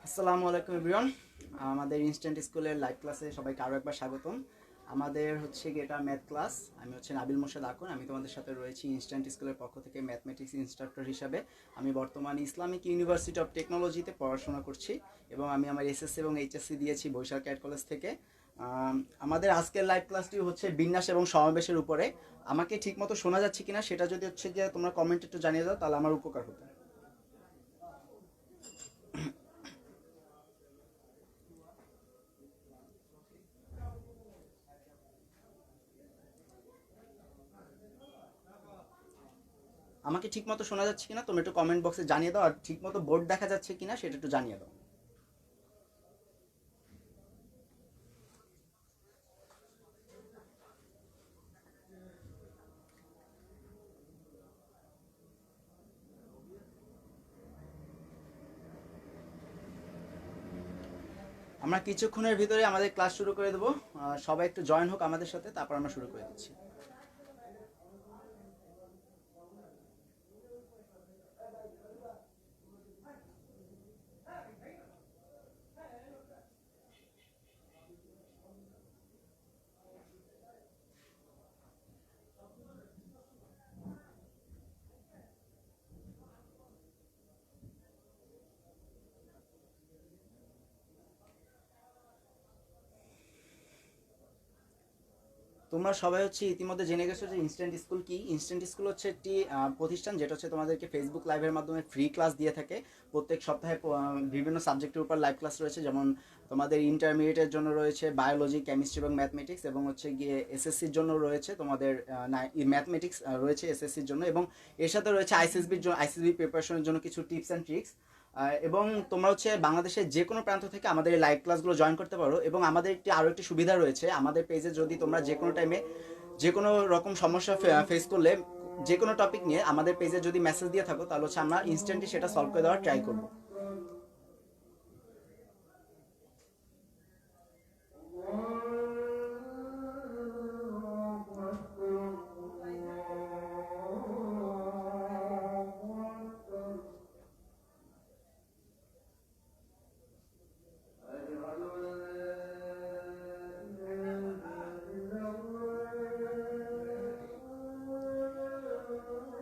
আসসালামু আলাইকুম এভরিওয়ান। আমাদের ইনস্ট্যান্ট স্কুলের লাইভ ক্লাসে সবাইকে আরও একবার স্বাগতম। আমাদের হচ্ছে গিয়ে এটা ম্যাথ ক্লাস। আমি হচ্ছে নাবিল মোর্শেদ আকুন। আমি তোমাদের সাথে রয়েছি ইনস্ট্যান্ট স্কুলের পক্ষ থেকে ম্যাথমেটিক্স ইনস্ট্রাক্টর হিসাবে। আমি বর্তমানে ইসলামিক ইউনিভার্সিটি অফ টেকনোলজিতে পড়াশোনা করছি এবং আমি আমার এসএসসি এবং এইচএসসি দিয়েছি বৈশাখ ক্যাট কলেজ থেকে। আমাদের আজকের লাইভ ক্লাসটি হচ্ছে বিন্যাস এবং সমাবেশের উপরে। আমাকে ঠিকমতো শোনা যাচ্ছে কিনা সেটা যদি হচ্ছে গিয়ে তোমরা কমেন্ট একটু জানিয়ে দাও তাহলে আমার উপকার হতো। আমাকে ঠিকমতো শোনা যাচ্ছে কিনা তুমি একটু কমেন্ট বক্সে জানিয়ে দাও, আর ঠিকমতো বোর্ড দেখা যাচ্ছে কিনা সেটা একটু জানিয়ে দাও। আমরা কিছুক্ষণের ভিতরে আমাদের ক্লাস শুরু করে দেবো। সবাই একটু জয়েন হোক আমাদের সাথে, তারপর আমরা শুরু করে দিচ্ছি। তোমরা সবাই হচ্ছে ইতিমধ্যে জেনে গেছো যে ইনস্ট্যান্ট স্কুল কি। ইনস্ট্যান্ট স্কুল হচ্ছে একটি প্রতিষ্ঠান যেটা হচ্ছে তোমাদেরকে ফেসবুক লাইভের মাধ্যমে ফ্রি ক্লাস দিয়ে থাকে। প্রত্যেক সপ্তাহে বিভিন্ন সাবজেক্টের উপর লাইভ ক্লাস রয়েছে, যেমন তোমাদের ইন্টারমিডিয়েটের জন্য রয়েছে বায়োলজি, কেমিস্ট্রি এবং ম্যাথমেটিক্স, এবং হচ্ছে গিয়ে এসএসসির জন্য রয়েছে তোমাদের ম্যাথমেটিক্স রয়েছে এসএসসির জন্য, এবং এর সাথে রয়েছে আইসিএসবির জন্য, আইসিএসবি প্রিপারেশনের জন্য কিছু টিপস অ্যান্ড ট্রিক্স। এবং তোমরা হচ্ছে বাংলাদেশের যে কোনো প্রান্ত থেকে আমাদের এই লাইভ ক্লাসগুলো জয়েন করতে পারো। এবং আমাদের আরও একটি সুবিধা রয়েছে, আমাদের পেজে যদি তোমরা যে কোনো টাইমে যে কোনো রকম সমস্যা ফেস করলে, যে কোনো টপিক নিয়ে আমাদের পেজে যদি মেসেজ দিয়ে থাকো, তাহলে হচ্ছে আমরা ইনস্ট্যান্টলি সেটা সলভ করে দেওয়ার ট্রাই করবো।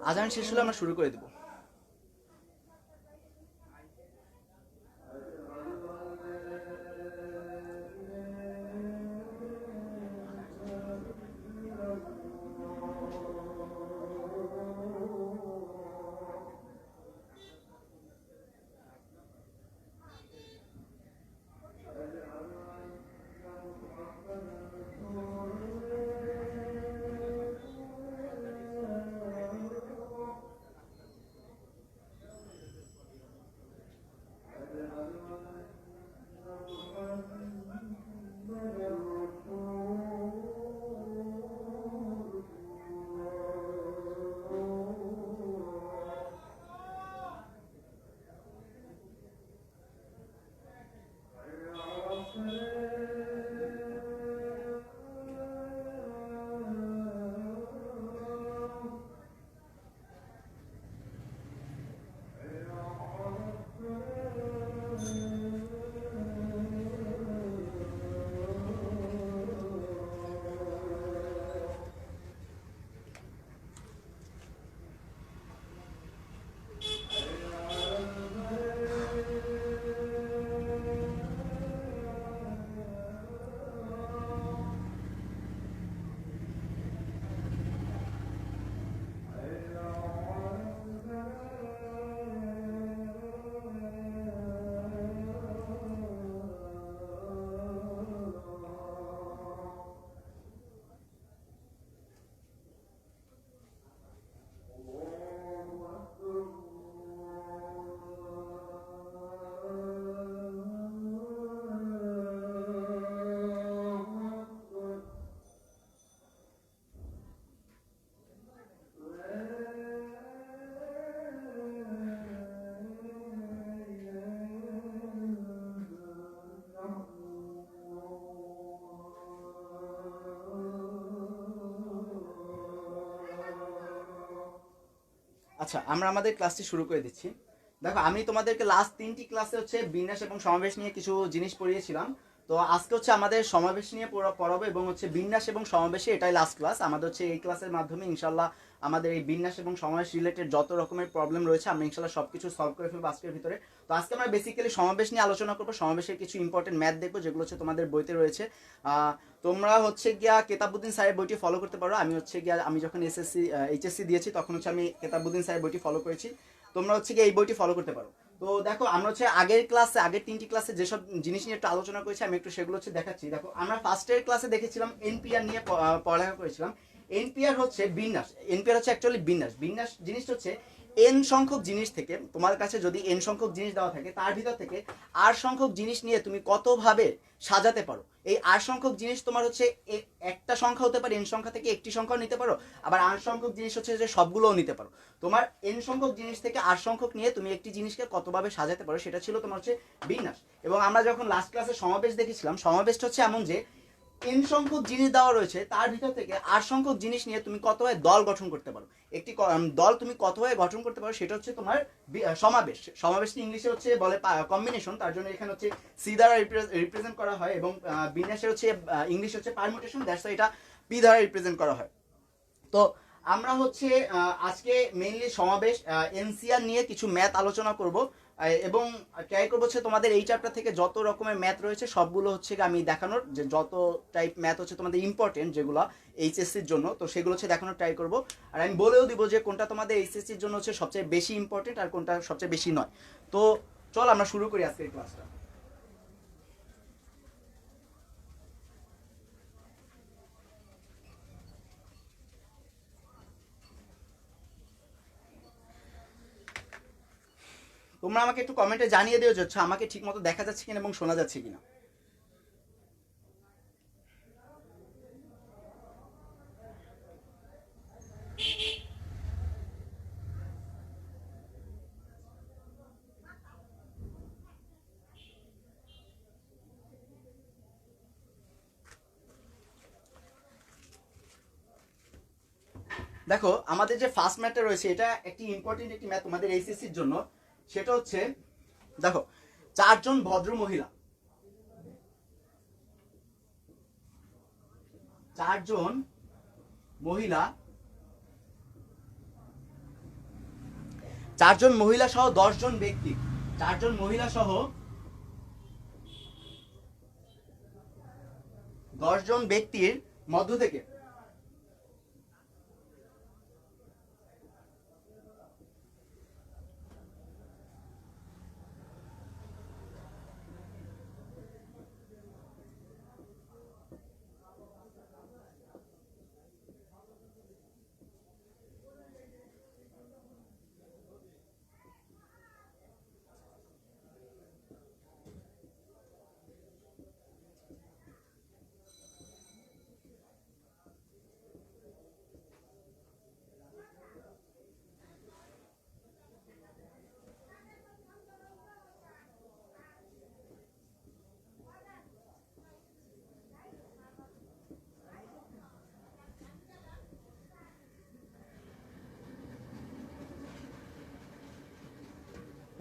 আজান শেষ হলে আমরা শুরু করে দেবো। আচ্ছা, আমরা আমাদের ক্লাসটি শুরু করে দিচ্ছি। দেখো আমি তোমাদেরকে লাস্ট 3টি ক্লাসে হচ্ছে বিন্যাস এবং সমাবেশ নিয়ে কিছু জিনিস পড়িয়েছিলাম। তো আজকে হচ্ছে আমাদের সমাবেশ নিয়ে পড়াবো এবং হচ্ছে বিন্যাস এবং সমাবেশে এটাই লাস্ট ক্লাস আমাদের। হচ্ছে এই ক্লাসের মাধ্যমে ইনশাল্লাহ আমাদের এই বিন্যাস এবং সমাবেশ রিলেটেড যত রকমের প্রবলেম রয়েছে আমরা ইনশাল্লাহ সব কিছু সলভ করে ফেলবো আজকের ভিতরে। তো আজকে আমরা বেসিক্যালি সমাবেশ নিয়ে আলোচনা করবো, সমাবেশের কিছু ইম্পর্টেন্ট ম্যাথ দেখবো যেগুলো হচ্ছে তোমাদের বইতে রয়েছে। তোমরা হচ্ছে গিয়া কেতাবুদ্দিন স্যারের বইটি ফলো করতে পারো। আমি হচ্ছে গিয়া আমি যখন এইচএসসি দিয়েছি তখন হচ্ছে আমি কেতাবুদ্দিন স্যারের বইটি ফলো করেছি। তোমরা হচ্ছে গিয়ে এই বইটি ফলো করতে পারো। তো দেখো আমরা হচ্ছে আগের 3টি ক্লাসে যেসব জিনিস নিয়ে একটু আলোচনা করেছি আমি একটু সেগুলো হচ্ছে দেখাচ্ছি। দেখো আমরা ফার্স্টের ক্লাসে দেখেছিলাম এনপিআর নিয়ে পড়ালেখা করেছিলাম। এনপিআর হচ্ছে বিন্যাস, এনপিআর হচ্ছে অ্যাকচুয়ালি বিন্যাস। বিন্যাস জিনিসটা হচ্ছে এন সংখ্যক জিনিস থেকে, তোমার কাছে যদি এন সংখ্যক জিনিস দেওয়া থাকে তার ভিতর থেকে আর সংখ্যক জিনিস নিয়ে তুমি কতভাবে সাজাতে পারো। এই আর সংখ্যক জিনিস তোমার হচ্ছে একটা সংখ্যা হতে পারে, এন সংখ্যা থেকে একটি সংখ্যাও নিতে পারো, আবার আর সংখ্যক জিনিস হচ্ছে যে সবগুলোও নিতে পারো। তোমার এন সংখ্যক জিনিস থেকে আর সংখ্যক নিয়ে তুমি একটি জিনিসকে কতভাবে সাজাতে পারো সেটা ছিল তোমার হচ্ছে বিন্যাস। এবং আমরা যখন লাস্ট ক্লাসে সমাবেশ দেখেছিলাম, সমাবেশটা হচ্ছে এমন যে এন সংখ্যক জিনিস দেওয়া রয়েছে তার ভিতর থেকে আর সংখ্যক জিনিস নিয়ে তুমি কতভাবে দল গঠন করতে পারো, একটি দল তুমি কতভাবে গঠন করতে পারো সেটা হচ্ছে তোমার সমাবেশ। সমাবেশটি ইংলিশে হচ্ছে বলে কম্বিনেশন, তার জন্য এখানে হচ্ছে সি দ্বারা রিপ্রেজেন্ট করা হয় এবং বিন্যাসের হচ্ছে ইংলিশ হচ্ছে পারমুটেশন, দ্যাটস এটা পি দ্বারা রিপ্রেজেন্ট করা হয়। তো আমরা হচ্ছে আজকে মেইনলি সমাবেশ এনসিআর নিয়ে কিছু ম্যাথ আলোচনা করব এবং ট্রাই করবো হচ্ছে তোমাদের এই চ্যাপ্টার থেকে যত রকমের ম্যাথ রয়েছে সবগুলো হচ্ছে আমি দেখানোর, যে যত টাইপ ম্যাথ হচ্ছে তোমাদের ইম্পর্টেন্ট যেগুলো এইচএসসির জন্য, তো সেগুলো হচ্ছে দেখানোর ট্রাই করব। আর আমি বলেও দিব যে কোনটা তোমাদের এইচএসসির জন্য হচ্ছে সবচেয়ে বেশি ইম্পর্টেন্ট আর কোনটা সবচেয়ে বেশি নয়। তো চল আমরা শুরু করি আজকের ক্লাসটা। তোমরা আমাকে একটু কমেন্টে জানিয়ে দিও যে হচ্ছে আমাকে ঠিক মতো দেখা যাচ্ছে কিনা এবং শোনা যাচ্ছে কিনা। দেখো আমাদের যে ফার্স্ট ম্যাথটা রয়েছে এটা একটি ইম্পর্টেন্ট একটি ম্যাথ তোমাদের এইচএসসির জন্য। সেটা হচ্ছে দেখো 4জন ভদ্র মহিলা, 4জন মহিলা, 4জন মহিলা সহ 10জন ব্যক্তি, 4জন মহিলা সহ 10জন ব্যক্তির মধ্য থেকে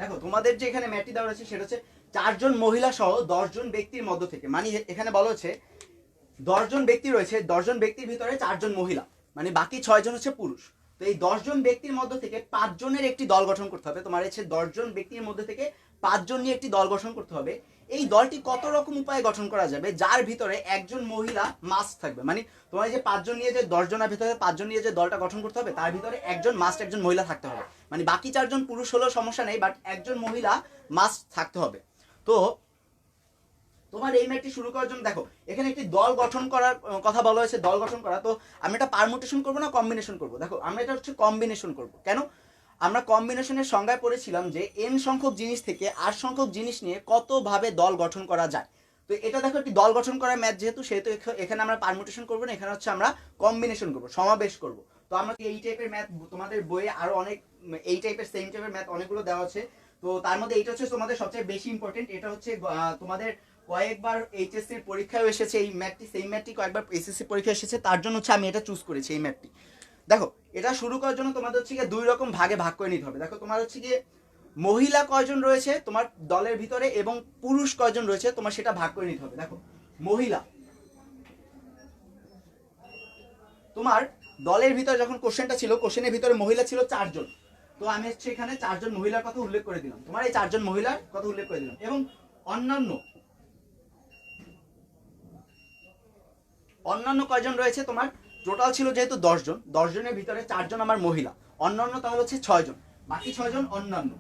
দেখো তোমাদের যে এখানে ম্যাটটি দেওয়া রয়েছে সেটা হচ্ছে 4জন মহিলা সহ 10জন ব্যক্তির মধ্য থেকে, মানে এখানে বলা হচ্ছে 10জন ব্যক্তি রয়েছে, 10জন ব্যক্তির ভিতরে 4জন মহিলা, মানে বাকি 6জন হচ্ছে পুরুষ। তো এই 10জন ব্যক্তির মধ্য থেকে 5জনের একটি দল গঠন করতে হবে। তোমার হচ্ছে 10জন ব্যক্তির মধ্যে থেকে 5জন নিয়ে একটি দল গঠন করতে হবে। এই দলটি কত রকম উপায়ে গঠন করা যাবে যার ভিতরে একজন মহিলা মাস্ট থাকবে, মানে তোমার যে 5জন নিয়ে যে 10জনের ভিতরে 5জন নিয়ে যে দলটা গঠন করতে হবে তার ভিতরে একজন মহিলা থাকতে হবে। মানে বাকি 4জন পুরুষ হলেও সমস্যা নেই, বাট একজন মহিলা মাস্ট থাকতে হবে। তো তোমার এই ম্যাথটি শুরু করার জন্য দেখো এখানে একটি দল গঠন করার কথা বলা হয়েছে, দল গঠন করা। তো আমি এটা পারমুটেশন করবো না কম্বিনেশন করবো? দেখো আমরা এটা হচ্ছে কম্বিনেশন করব। কেন? আমরা কম্বিনেশনের সংজ্ঞায় পড়েছিলাম যে এন সংখ্যক জিনিস থেকে আর সংখ্যক জিনিস নিয়ে কতভাবে দল গঠন করা যায়। তো এটা দেখো একটি দল গঠন করার ম্যাথ যেহেতু, সেহেতু এখানে আমরা পারমুটেশন করবো না, এখানে হচ্ছে আমরা কম্বিনেশন করবো, সমাবেশ করব। তো আমরা এই টাইপের ম্যাথ তোমাদের বইয়ে আরো অনেক এই টাইপের সেম টাইপের ম্যাথ অনেকগুলো দেওয়া আছে। তো তার মধ্যে এটা হচ্ছে তোমাদের সবচেয়ে বেশি ইম্পর্টেন্ট। এটা হচ্ছে তোমাদের কয়েকবার এইচএসসির পরীক্ষায় এসেছে এই ম্যাথটি, সেই ম্যাথটি কয়েকবার এসএসসি পরীক্ষায় এসেছে, তার জন্য হচ্ছে আমি এটা চুজ করেছি এই ম্যাথটি। দেখো এটা শুরু করার জন্য তোমাদের হচ্ছে গিয়ে 2 রকম ভাগে ভাগ করে নিতে হবে। দেখো তোমার হচ্ছে গিয়ে মহিলা কয়জন রয়েছে তোমার দলের ভিতরে এবং পুরুষ কয়জন রয়েছে তোমার সেটা ভাগ করে নিতে হবে। দেখো মহিলা, তোমার দলের ভিতরে যখন কোশ্চেনটা ছিল, কোশ্চেনের ভিতরে মহিলা ছিল 4 জন, তো আমি হচ্ছে এখানে 4 জন মহিলার কথা উল্লেখ করে দিলাম, তোমার এই 4 জন মহিলার কথা উল্লেখ করে দিলাম। এবং অন্যান্য অন্যান্য কয়জন রয়েছে তোমার, টোটাল ছিল যেহেতু 10 জন, 10 জনের ভিতরে 4 জন আমার মহিলা, অন্যান্য তাহলে হচ্ছে 6 জন, বাকি 6 জন অন্যান্য,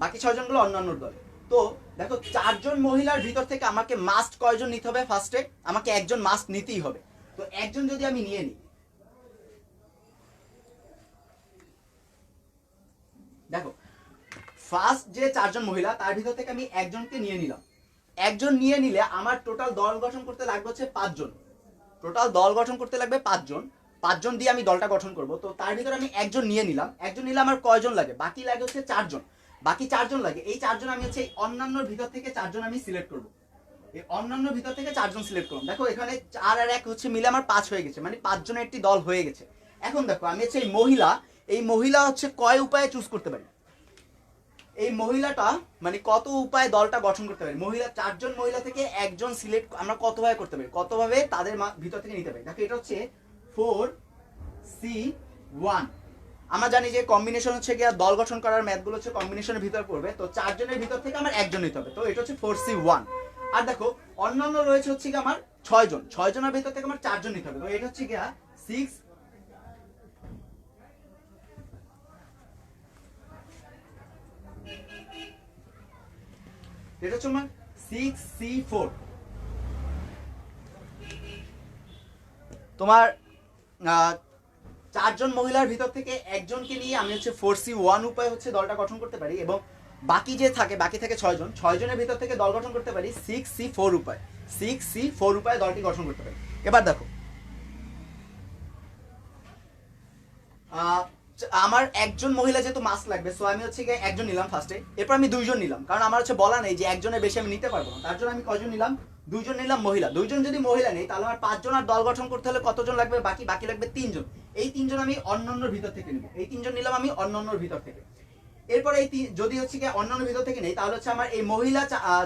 বাকি 6 জনগুলো অন্যান্য দলে। তো দেখো 4 জন মহিলার ভিতর থেকে আমাকে মাস্ট কয়জন নিতে হবে, ফার্স্টে আমাকে একজন মাস্ট নিতেই হবে। তো একজন যদি আমি নিয়ে নিই, দেখো ফার্স্ট যে 4 জন মহিলা তার ভিতর থেকে আমি একজনকে নিয়ে নিলাম, একজন নিয়ে নিলে আমার টোটাল দল গঠন করতে লাগবে হচ্ছে 5 জন, টোটাল দল গঠন করতে লাগবে 5 জন, 5 জন দিয়ে আমি দলটা গঠন করব। তো তার ভিতরে আমি একজন নিয়ে নিলাম, একজন নিলে আমার কয়জন লাগে, বাকি লাগে হচ্ছে 4 জন, বাকি 4 জন লাগে। এই 4 জন আমি হচ্ছে অন্যান্যর ভিতর থেকে 4 জন আমি সিলেক্ট করব, এই অন্যান্যর ভিতর থেকে 4 জন সিলেক্ট করলাম। দেখো এখানে 4 আর 1 হচ্ছে মিলে আমার 5 হয়ে গেছে, মানে 5 জনের একটি দল হয়ে গেছে। এখন দেখো আমি হচ্ছে এই মহিলা হচ্ছে কয় উপায়ে চুজ করতে পারি, এই মহিলাটা মানে কত উপায়ে দলটা গঠন করতে পারি, মহিলা 4 জন মহিলা থেকে একজন সিলেক্ট আমরা কতভাবে করতে পারি, কতভাবে তাদের ভিতর থেকে নিতে পারি। দেখো এটা হচ্ছে 4C1, আমরা জানি যে কম্বিনেশন হচ্ছে গিয়ে দল গঠন করার ম্যাথগুলো হচ্ছে কম্বিনেশনের ভিতর পড়বে, তো 4 জনের ভিতর থেকে আমার একজন নিতে হবে, তো এটা হচ্ছে 4C1। আর দেখো অন্যান্য রয়েছে হচ্ছে গিয়ে আমার 6 জন, 6 জনের ভিতর থেকে আমার 4 জন নিতে হবে, তো এটা হচ্ছে গিয়া 6, এটা হচ্ছে আমার 6C4। তোমার 4 জন মহিলার ভিতর থেকে একজনকে নিয়ে আমি হচ্ছে 4C1 উপায় হচ্ছে দলটা গঠন করতে পারি, এবং বাকি যে থাকে, বাকি থাকে 6 জন, 6 জনের ভিতর থেকে দল গঠন করতে পারি 6C4 উপায়, 6C4 উপায় দলটি গঠন করতে পারি। এবার দেখো আমার একজন মহিলা যেহেতু মাস্ক লাগবে, সো আমি হচ্ছে গিয়ে একজন নিলাম ফার্স্টে, এরপর আমি 2 জন নিলাম, কারণ আমার হচ্ছে বলা নেই যে একজনের বেশি আমি নিতে পারবো না, তার জন্য আমি কয়জন নিলাম, 2 জন নিলাম মহিলা। 2 জন যদি মহিলা নেই তাহলে আমার 5 জন আর দল গঠন করতে হলে কতজন লাগবে, বাকি বাকি লাগবে 3 জন, এই 3 জন আমি অন্যান্যর ভিতর থেকে নিব, এই 3 জন নিলাম আমি অন্যান্যর ভিতর থেকে। এরপর এই যদি হচ্ছে গিয়ে অন্যান্য ভিতর থেকে নেই তাহলে হচ্ছে আমার এই মহিলা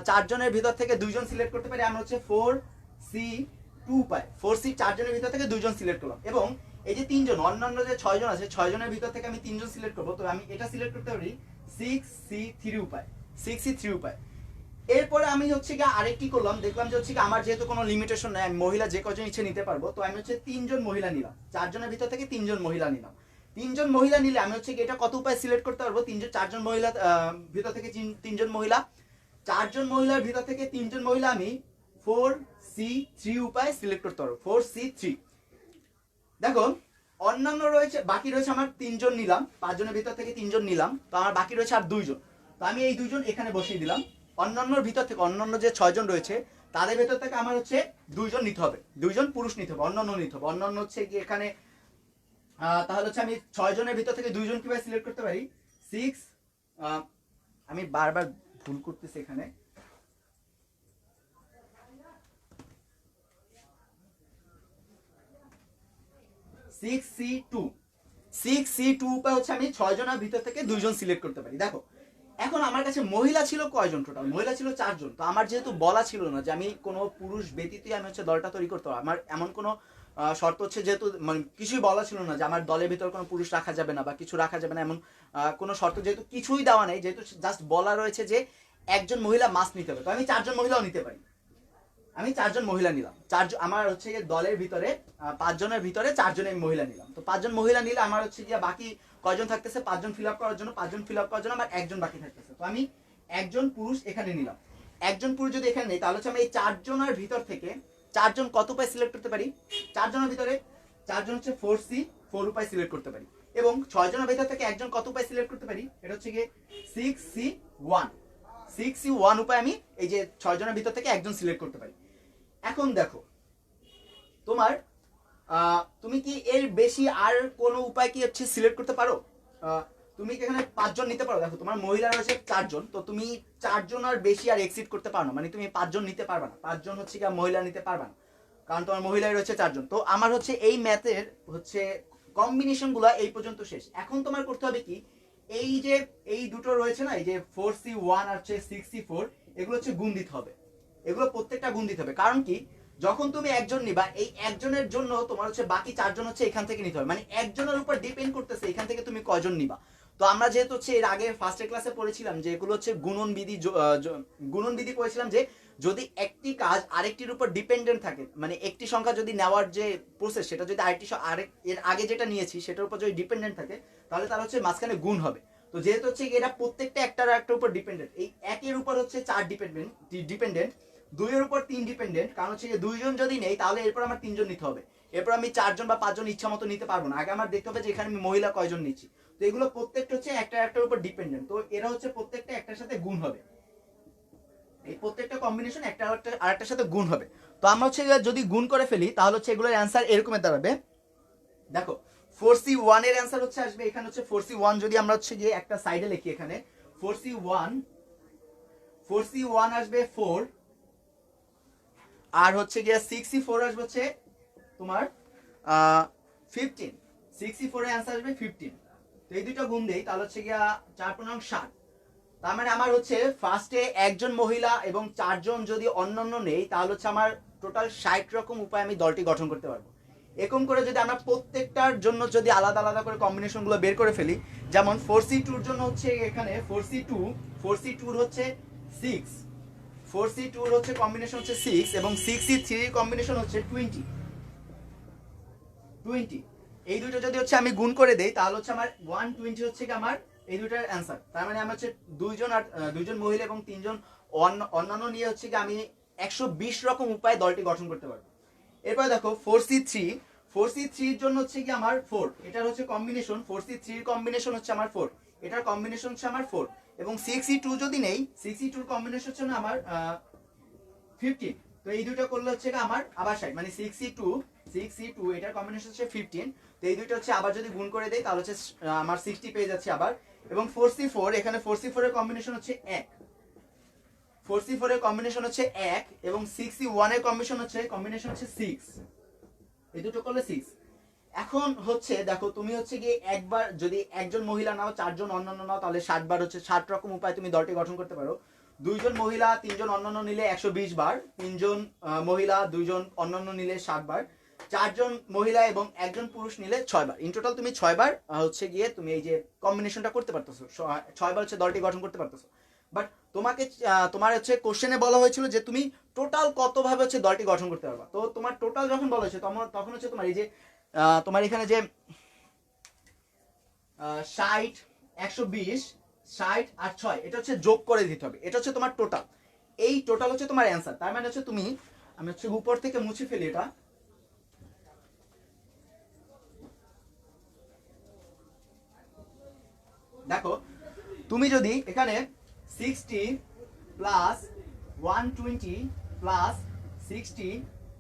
4 জনের ভিতর থেকে 2 জন সিলেক্ট করতে পারি, আমি হচ্ছে 4C2 পাই, 4C 4 জনের ভিতর থেকে 2 জন সিলেক্ট করলাম। এবং এই যে 3 জন অন্যান্য যে 6 জন আছে, 6 জনের ভিতর থেকে আমি 3 জন সিলেক্ট করব, তো আমি এটা সিলেক্ট করতে পারি 6C3 উপায়, 6C3 উপায়। এরপরে আমি হচ্ছে গিয়ে আরেকটি করলাম, দেখলাম যে হচ্ছে আমার যেহেতু কোনো লিমিটেশন নাই, আমি মহিলা যে কজন ইচ্ছে নিতে পারবো, তো আমি হচ্ছে 3 জন মহিলা নিলাম, 4 জনের ভিতর থেকে 3 জন মহিলা নিলাম। 3 জন মহিলা নিলে আমি হচ্ছে এটা কত উপায় সিলেক্ট করতে পারবো, 4 জন মহিলা ভিতর থেকে 3 জন মহিলা, 4 জন মহিলার ভিতর থেকে 3 জন মহিলা আমি 4C3 উপায় সিলেক্ট করতে পারবো, 4C3। দেখো অন্যান্য রয়েছে, বাকি রয়েছে আমার 3 জন নিলাম, 5 জনের ভিতর থেকে 3 জন নিলাম, তো আমার বাকি রয়েছে আর 2 জন, তো আমি এই 2 জন এখানে বসিয়ে দিলাম। অন্যান্যর ভিতর থেকে, অন্যান্য যে 6 জন রয়েছে তাদের ভিতর থেকে আমার হচ্ছে 2 জন নিতে হবে, 2 জন পুরুষ নিতে হবে, অন্যান্য নিতে হবে, অন্যান্য হচ্ছে কি এখানে তাহলে হচ্ছে আমি 6 জনের ভিতর থেকে 2 জন কিভাবে সিলেক্ট করতে পারি, 6, আমি বারবার ভুল করতেছি এখানে, 6C2, 6C2 উপায় হচ্ছে আমি 6 জনের ভিতর থেকে 2 জন সিলেক্ট করতে পারি। দেখো এখন আমার কাছে মহিলা ছিল কয়জন, টোটাল মহিলা ছিল 4 জন, তো আমার যেহেতু বলা ছিল না যে আমি কোনো পুরুষ ব্যতীতই আমি হচ্ছে দলটা তৈরি করতে পারবো, আমার এমন কোনো শর্ত হচ্ছে, যেহেতু মানে কিছুই বলা ছিল না যে আমার দলের ভিতর কোনো পুরুষ রাখা যাবে না বা কিছু রাখা যাবে না, এমন কোনো শর্ত যেহেতু কিছুই দেওয়া নেই, যেহেতু জাস্ট বলা রয়েছে যে একজন মহিলা মাস্ট নিতে হবে, তো আমি 4 জন মহিলাও নিতে পারি, আমি 4 জন মহিলা নিলাম, 4 আমার হচ্ছে দলের ভিতরে 5 জনের ভিতরে 4 জন আমি মহিলা নিলাম, তো 5 জন মহিলা নিলে আমার হচ্ছে গিয়ে বাকি কয়জন থাকতেছে, 5 জন ফিল আপ করার জন্য, 5 জন ফিল আপ করার জন্য আমার একজন বাকি থাকতেছে, তো আমি একজন পুরুষ এখানে নিলাম। একজন পুরুষ যদি এখানে নেই তাহলে হচ্ছে আমি এই 4 জনের ভিতর থেকে 4 জন কত উপায় সিলেক্ট করতে পারি, 4 জনের ভিতরে 4 জন হচ্ছে 4C4 উপায় সিলেক্ট করতে পারি, এবং 6 জনের ভিতর থেকে একজন কত উপায় সিলেক্ট করতে পারি, এটা হচ্ছে গিয়ে 6C1, 6C1 উপায় আমি এই যে 6 জনের ভিতর থেকে একজন সিলেক্ট করতে পারি। এখন দেখো তোমার তুমি কি এর বেশি আর কোনো উপায় কি হচ্ছে সিলেক্ট করতে পারো, তুমি কি এখানে 5 জন নিতে পারো, দেখো তোমার মহিলা রয়েছে 4 জন, তো তুমি 4 জন আর বেশি আর এক্সিড করতে পারো না, মানে তুমি 5 জন নিতে পারবে না, 5 জন হচ্ছে কি মহিলা নিতে পারবে না, কারণ তোমার মহিলাই রয়েছে 4 জন। তো আমার হচ্ছে এই ম্যাথের হচ্ছে কম্বিনেশন গুলো এই পর্যন্ত শেষ। এখন তোমার করতে হবে কি, এই দুটো রয়েছে না, এই যে 4C1 আর হচ্ছে 6C4, এগুলো হচ্ছে গুণ দিতে হবে, এগুলো প্রত্যেকটা গুণ দিতে হবে। কারণ কি, যখন তুমি একজন নিবা, এই একজনের জন্য তোমার হচ্ছে বাকি চারজন হচ্ছে এখান থেকে নিতে হবে, মানে একজনের উপর ডিপেন্ড করতেছে এখান থেকে তুমি কয়জন নিবা। তো আমরা যেহেতু হচ্ছে এর আগে ফার্স্ট ক্লাসে পড়েছিলাম যে এগুলো হচ্ছে গুণন বিধি পড়েছিলাম, যে যদি একটি কাজ আরেকটির উপর ডিপেন্ডেন্ট থাকে, মানে একটি সংখ্যা যদি নেওয়ার যে প্রসেস সেটা যদি এর আগে যেটা নিয়েছি সেটার উপর যদি ডিপেন্ডেন্ট থাকে, তাহলে তার হচ্ছে মাঝখানে গুণ হবে। তো যেহেতু হচ্ছে এরা প্রত্যেকটা একটার উপর ডিপেন্ডেন্ট, এই একের উপর হচ্ছে 4 ডিপেন্ডেন্ট, 2 এর উপর 3 ডিপেন্ডেন্ট, কারণ হচ্ছে 2জন যদি নেই তাহলে এরপর আমার 3জন নিতে হবে, এরপর আমি 4জন বা 5জন ইচ্ছা মতো নিতে পারবো না, আগে আমার দেখতে হবে যে এখানে আমি মহিলা কয়জন নিচ্ছি। তো এগুলো প্রত্যেকটা হচ্ছে একটার উপর ডিপেন্ডেন্ট, তো এরা হচ্ছে প্রত্যেকটা একটার সাথে গুণ হবে, এই প্রত্যেকটা কম্বিনেশন একটা আরেকটার সাথে গুণ হবে। তো আমরা হচ্ছে যদি গুণ করে ফেলি তাহলে হচ্ছে এগুলোর অ্যান্সার এরকমের দাঁড়াবে। দেখো 4C1 এর অ্যান্সার হচ্ছে আসবে এখানে হচ্ছে 4C1, যদি আমরা হচ্ছে গিয়ে একটা সাইডে লিখি এখানে 4C1 আসবে 4, আর হচ্ছে গিয়ে 6C4 আসবে হচ্ছে তোমার 15, 6C4 এর অ্যান্সার আসবে 15। তো এই দুটো গুণ দেই তাহলে হচ্ছে গিয়া 4×7, তার মানে আমার হচ্ছে ফার্স্টে একজন মহিলা এবং 4জন যদি অন্যান্য নেই তাহলে হচ্ছে আমার টোটাল 60 রকম উপায় আমি দলটি গঠন করতে পারবো। এরকম করে যদি আমরা প্রত্যেকটার জন্য যদি আলাদা আলাদা করে কম্বিনেশনগুলো বের করে ফেলি, যেমন 4C2 এর জন্য হচ্ছে এখানে 4C2 হচ্ছে 6, 4C2 এর হচ্ছে কম্বিনেশন হচ্ছে 6, এবং 6C3 এর কম্বিনেশন হচ্ছে 20। এই দুটো যদি হচ্ছে আমি গুণ করে দেই তাহলে হচ্ছে আমার 120 হচ্ছে কি আমার এই দুটার অ্যান্সার। তার মানে আমার হচ্ছে দুইজন মহিলা এবং 3জন অন্যান্য নিয়ে হচ্ছে কি আমি 120 রকম উপায়ে দলটি গঠন করতে পারবো। এরপর দেখো 4C3 এর জন্য হচ্ছে কি আমার 4, এটার হচ্ছে কম্বিনেশন 4C3 এর কম্বিনেশন হচ্ছে আমার 4, এটার কম্বিনেশন হচ্ছে আমার 4, এবং 6C2 যদি নেই 6C2 এর কম্বিনেশন হচ্ছে না আমার 15। তো এই দুটো করলে হচ্ছে আমার আবার 60, মানে 6C2 এটার কম্বিনেশন হচ্ছে 15। তো এই দুটো হচ্ছে আবার যদি গুণ করে দেই তাহলে হচ্ছে আমার 60 পেয়ে যাচ্ছে আবার। এবং 4C4, এখানে 4C4 এর কম্বিনেশন হচ্ছে 1, 4C4 এর কম্বিনেশন হচ্ছে 1, এবং 6C1 এর কম্বিনেশন হচ্ছে 6, এই দুটো করলে 6। এখন হচ্ছে দেখো তুমি হচ্ছে গিয়ে একবার যদি একজন মহিলা নাও 4জন অন্যান্য নাও তাহলে 60 বার হচ্ছে 60 রকম উপায় তুমি দলটি গঠন করতে পারো। 2জন মহিলা 3জন অন্যান্য নিলে 120 বার, 3জন মহিলা 2জন অন্যান্য নিলে 60 বার, 4জন মহিলা এবং 1জন পুরুষ নিলে 6 বার, ইন টোটাল তুমি 6 বার হচ্ছে গিয়ে তুমি এই যে কম্বিনেশনটা করতে পারতেছো, 6 বার হচ্ছে দলটি গঠন করতে পারতেছো। বাট তোমার হচ্ছে কোশ্চেনে বলা হয়েছিল যে তুমি টোটাল কতভাবে হচ্ছে দলটি গঠন করতে পারবা। তো তোমার টোটাল যখন বলা হয়েছে তখন হচ্ছে তোমার এই যে তোমার এখানে যে 60, 120, 60 আর 6 এটা হচ্ছে যোগ করে দিতে হবে, এটা হচ্ছে তোমার টোটাল, এই টোটাল হচ্ছে তোমার অ্যান্সার। তার মানে হচ্ছে আমি হচ্ছে উপর থেকে মুছে ফেলি এটা, দেখো তুমি যদি এখানে 60 প্লাস 120 প্লাস 60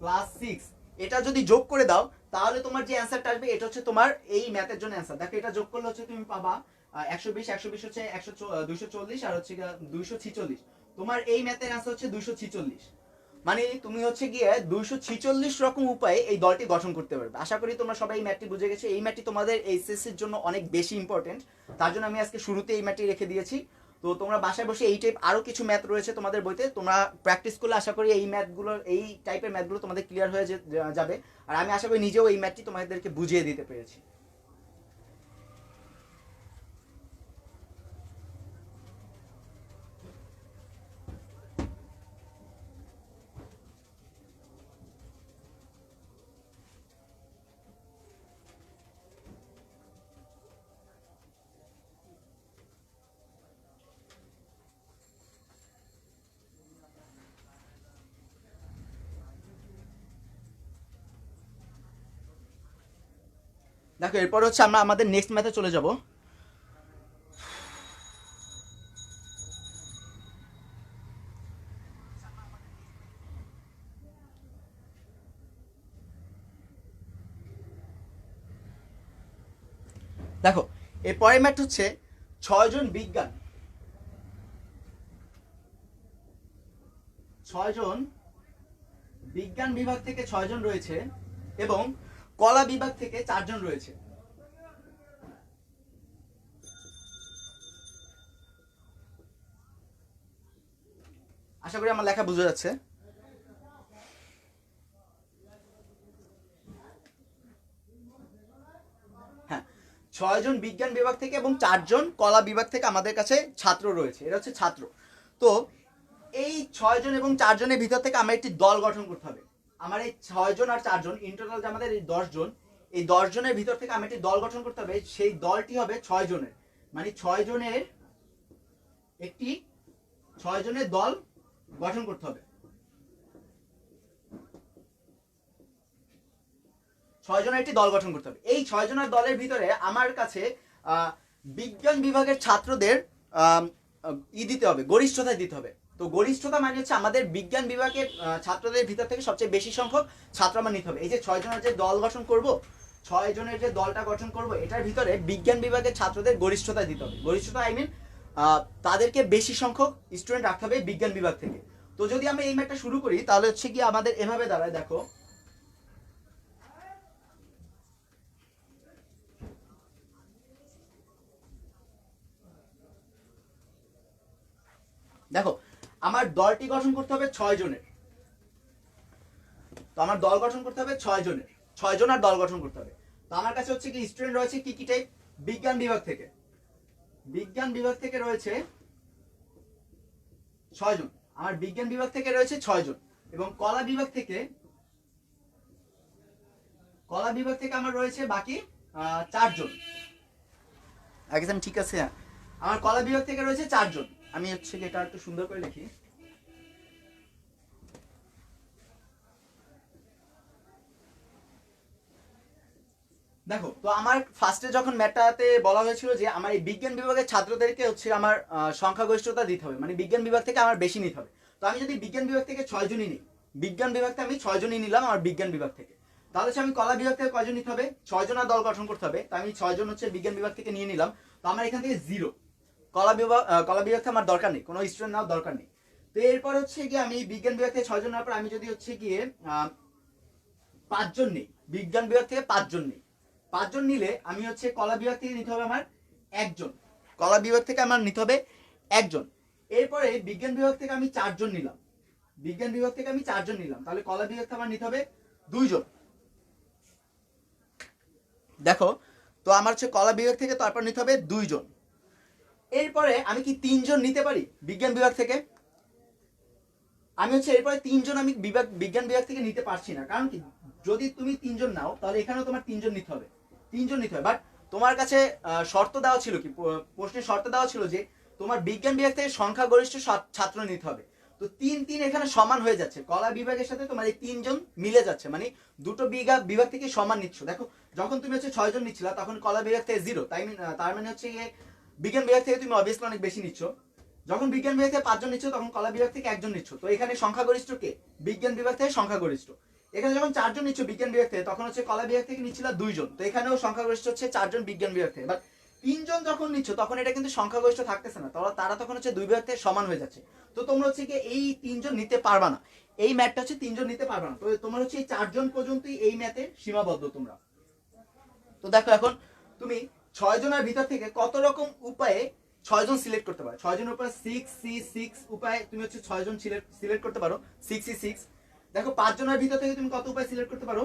প্লাস 6 এটা যদি যোগ করে দাও তাহলে তোমার যে অ্যান্সারটা আসবে এটা হচ্ছে তোমার এই ম্যাথের জন্য অ্যান্সার। দেখো এটা যোগ করলে হচ্ছে তুমি পাবা 120 হচ্ছে 240 আর হচ্ছে 246, তোমার এই ম্যাথের অ্যান্সার হচ্ছে 246। মানে তুমি হচ্ছে গিয়ে 246 রকম উপায়ে এই দলটি গঠন করতে পারবে। আশা করি তোমরা সবাই এই ম্যাথটি বুঝে গেছো, এই ম্যাথটি তোমাদের এইচএসসির জন্য অনেক বেশি ইম্পর্টেন্ট, তার জন্য আমি আজকে শুরুতে এই ম্যাথটি রেখে দিয়েছি। তো তোমরা বাসায় বসে এই টাইপ আরো কিছু ম্যাথ রয়েছে তোমাদের বইতে, তোমরা প্র্যাকটিস করলে আশা করি এই টাইপের ম্যাথগুলো তোমাদের ক্লিয়ার হয়ে যাবে। আর আমি আশা করি নিজেও এই ম্যাথটি তোমাদেরকে বুঝিয়ে দিতে পেরেছি। দেখো এরপর হচ্ছে আমরা আমাদের নেক্সট ম্যাথে চলে যাব। দেখো এর পরের ম্যাথ হচ্ছে 6জন বিজ্ঞান বিভাগ থেকে 6জন রয়েছে এবং কলা বিভাগ থেকে 4জন রয়েছে। আশা করি আমার লেখা বোঝা যাচ্ছে। হ্যাঁ, 6 জন বিজ্ঞান বিভাগ থেকে এবং 4 জন কলা বিভাগ থেকে আমাদের কাছে ছাত্র রয়েছে, এটা হচ্ছে ছাত্র। তো এই 6 জন এবং 4 জনের ভিতর থেকে আমার একটি দল গঠন করতে হবে। আমার এই 6 জন আর 4 জন ইন টোটাল যে আমাদের এই 10 জন, এই 10 জনের ভিতর থেকে আমি একটি দল গঠন করতে হবে। সেই দলটি হবে 6 জনের, মানে 6 জনের একটি 6 জনের দল গঠন করতে হবে। 6 জনের একটি দল গঠন করতে হবে। এই 6 জনের দলের ভিতরে আমার কাছে বিজ্ঞান বিভাগের ছাত্রদের দিতে হবে, গরিষ্ঠতা দিতে হবে। তো গরিষ্ঠতা মানে হচ্ছে আমাদের বিজ্ঞান বিভাগের ছাত্রদের ভিতর থেকে সবচেয়ে বেশি সংখ্যক ছাত্র আমার নিতে হবে। এই যে 6 জনের যে দল গঠন করব, 6 জনের যে দলটা গঠন করব, এটার ভিতরে বিজ্ঞান বিভাগের ছাত্রদের গরিষ্ঠতা দিতে হবে। গরিষ্ঠতা আই মিন তাদেরকে বেশি সংখ্যক স্টুডেন্ট রাখতে হবে বিজ্ঞান বিভাগ থেকে। তো যদি আমরা এই ম্যাথটা শুরু করি তাহলে হচ্ছে কি আমাদের এভাবে দাঁড়ায়, দেখো দেখো আমার দলটি গঠন করতে হবে 6 জনের। তো আমার দল গঠন করতে হবে 6 জনের, 6 জন আর দল গঠন করতে হবে। তো আমার কাছে হচ্ছে কি স্টুডেন্ট রয়েছে কি কি টাইপ, বিজ্ঞান বিভাগ থেকে, বিজ্ঞান বিভাগ থেকে রয়েছে 6 জন, আমার বিজ্ঞান বিভাগ থেকে রয়েছে 6 জন, এবং কলা বিভাগ থেকে, কলা বিভাগ থেকে আমার রয়েছে বাকি 4 জন। একদম ঠিক আছে, আমার কলা বিভাগ থেকে রয়েছে 4 জন। আমি হচ্ছে কি এটা একটু সুন্দর করে লিখি। দেখো, তো আমার ফার্স্টে যখন ম্যাটটাতে বলা হয়েছিল যে আমার এই বিজ্ঞান বিভাগের ছাত্রদেরকে হচ্ছে আমার সংখ্যাগরিষ্ঠতা দিতে হবে, মানে বিজ্ঞান বিভাগ থেকে আমার বেশি নিতে হবে। তো আমি যদি বিজ্ঞান বিভাগ থেকে 6 জনই নিই, বিজ্ঞান বিভাগ থেকে আমি 6 জনই নিলাম আমার বিজ্ঞান বিভাগ থেকে, তাহলে হচ্ছে আমি কলা বিভাগ থেকে কয়জন নিতে হবে, 6 জনের দল গঠন করতে হবে। তো আমি 6 জন হচ্ছে বিজ্ঞান বিভাগ থেকে নিয়ে নিলাম। তো আমার এখান থেকে 0, কলা বিভাগ থেকে আমার দরকার নেই, কোনো স্টুডেন্ট নেওয়ার দরকার নেই। তো এরপর হচ্ছে গিয়ে আমি বিজ্ঞান বিভাগ থেকে 6 জন নেওয়ার পর আমি যদি হচ্ছে গিয়ে 5 জন নেই, বিজ্ঞান বিভাগ থেকে 5 জন নেই, 5 জন নিলে আমি হচ্ছে কলা বিভাগ থেকে নিতে হবে আমার 1 জন, কলা বিভাগ থেকে আমার নিতে হবে 1 জন। এরপরে বিজ্ঞান বিভাগ থেকে আমি 4 জন নিলাম, বিজ্ঞান বিভাগ থেকে আমি 4 জন নিলাম, তাহলে কলা বিভাগ থেকে আমার নিতে হবে 2 জন। দেখো, তো আমার হচ্ছে কলা বিভাগ থেকে তারপর নিতে হবে 2 জন। এরপরে আমি কি 3 জন নিতে পারি বিজ্ঞান বিভাগ থেকে? আমি হচ্ছে এরপরে 3 জন আমি বিজ্ঞান বিভাগ থেকে নিতে পারছি না, কারণ কি, যদি তুমি 3 জন নাও তাহলে এখানেও তোমার 3 জন নিতে হবে, 3 জন নিতে হবে। বাট তোমার কাছে শর্ত দেওয়া ছিল কি, প্রশ্নের শর্ত দেওয়া ছিল যে তোমার বিজ্ঞান বিভাগ থেকে সংখ্যাগরিষ্ঠ ছাত্র নিতে হবে। তো 3-3 এখানে সমান হয়ে যাচ্ছে, কলা বিভাগের সাথে তোমার এই 3 জন মিলে যাচ্ছে, মানে দুটো বিভাগ থেকে সমান নিচ্ছ। দেখো, যখন তুমি হচ্ছে 6 জন নিচ্ছিলা তখন কলা বিভাগ থেকে 0, তার মানে হচ্ছে বিজ্ঞান বিভাগ থেকে তুমি অবভিয়াসলি অনেক বেশি নিচ্ছ। যখন বিজ্ঞান বিভাগ থেকে 5 জন নিচ্ছ তখন কলা বিভাগ থেকে 1 জন নিচ্ছ। তো এখানে সংখ্যাগরিষ্ঠ কে, বিজ্ঞান বিভাগ থেকে সংখ্যাগরিষ্ঠ। এখানে যখন 4 জন নিচ্ছ বিজ্ঞান বিভাগ থেকে তখন হচ্ছে কলা বিভাগ থেকে নিচ্ছিল 2 জন, তো এখানেও সংখ্যাগরিষ্ঠ হচ্ছে 4 জন বিজ্ঞান বিভাগ থেকে। বাট 3 জন যখন নিচ্ছ তখন এটা কিন্তু সংখ্যাগরিষ্ঠ থাকতেছে না, তারা তখন হচ্ছে 2 বিভাগ থেকে সমান হয়ে যাচ্ছে। তো তোমরা হচ্ছে কি এই 3 জন নিতে পারবা না, এই ম্যাথটা হচ্ছে 3 জন নিতে পারবা না। তো তোমার হচ্ছে এই 4 জন পর্যন্তই এই ম্যাথে সীমাবদ্ধ তোমরা। তো দেখো, এখন তুমি 6 জনের ভিতর থেকে কত রকম উপায়ে 6 জন সিলেক্ট করতে পারো। 6 জনের উপর 6C6 উপায়ে তুমি হচ্ছে 6 জন সিলেক্ট করতে পারো, 6C6। দেখো, 5 জনের ভিতর থেকে তুমি কত উপায় সিলেক্ট করতে পারো,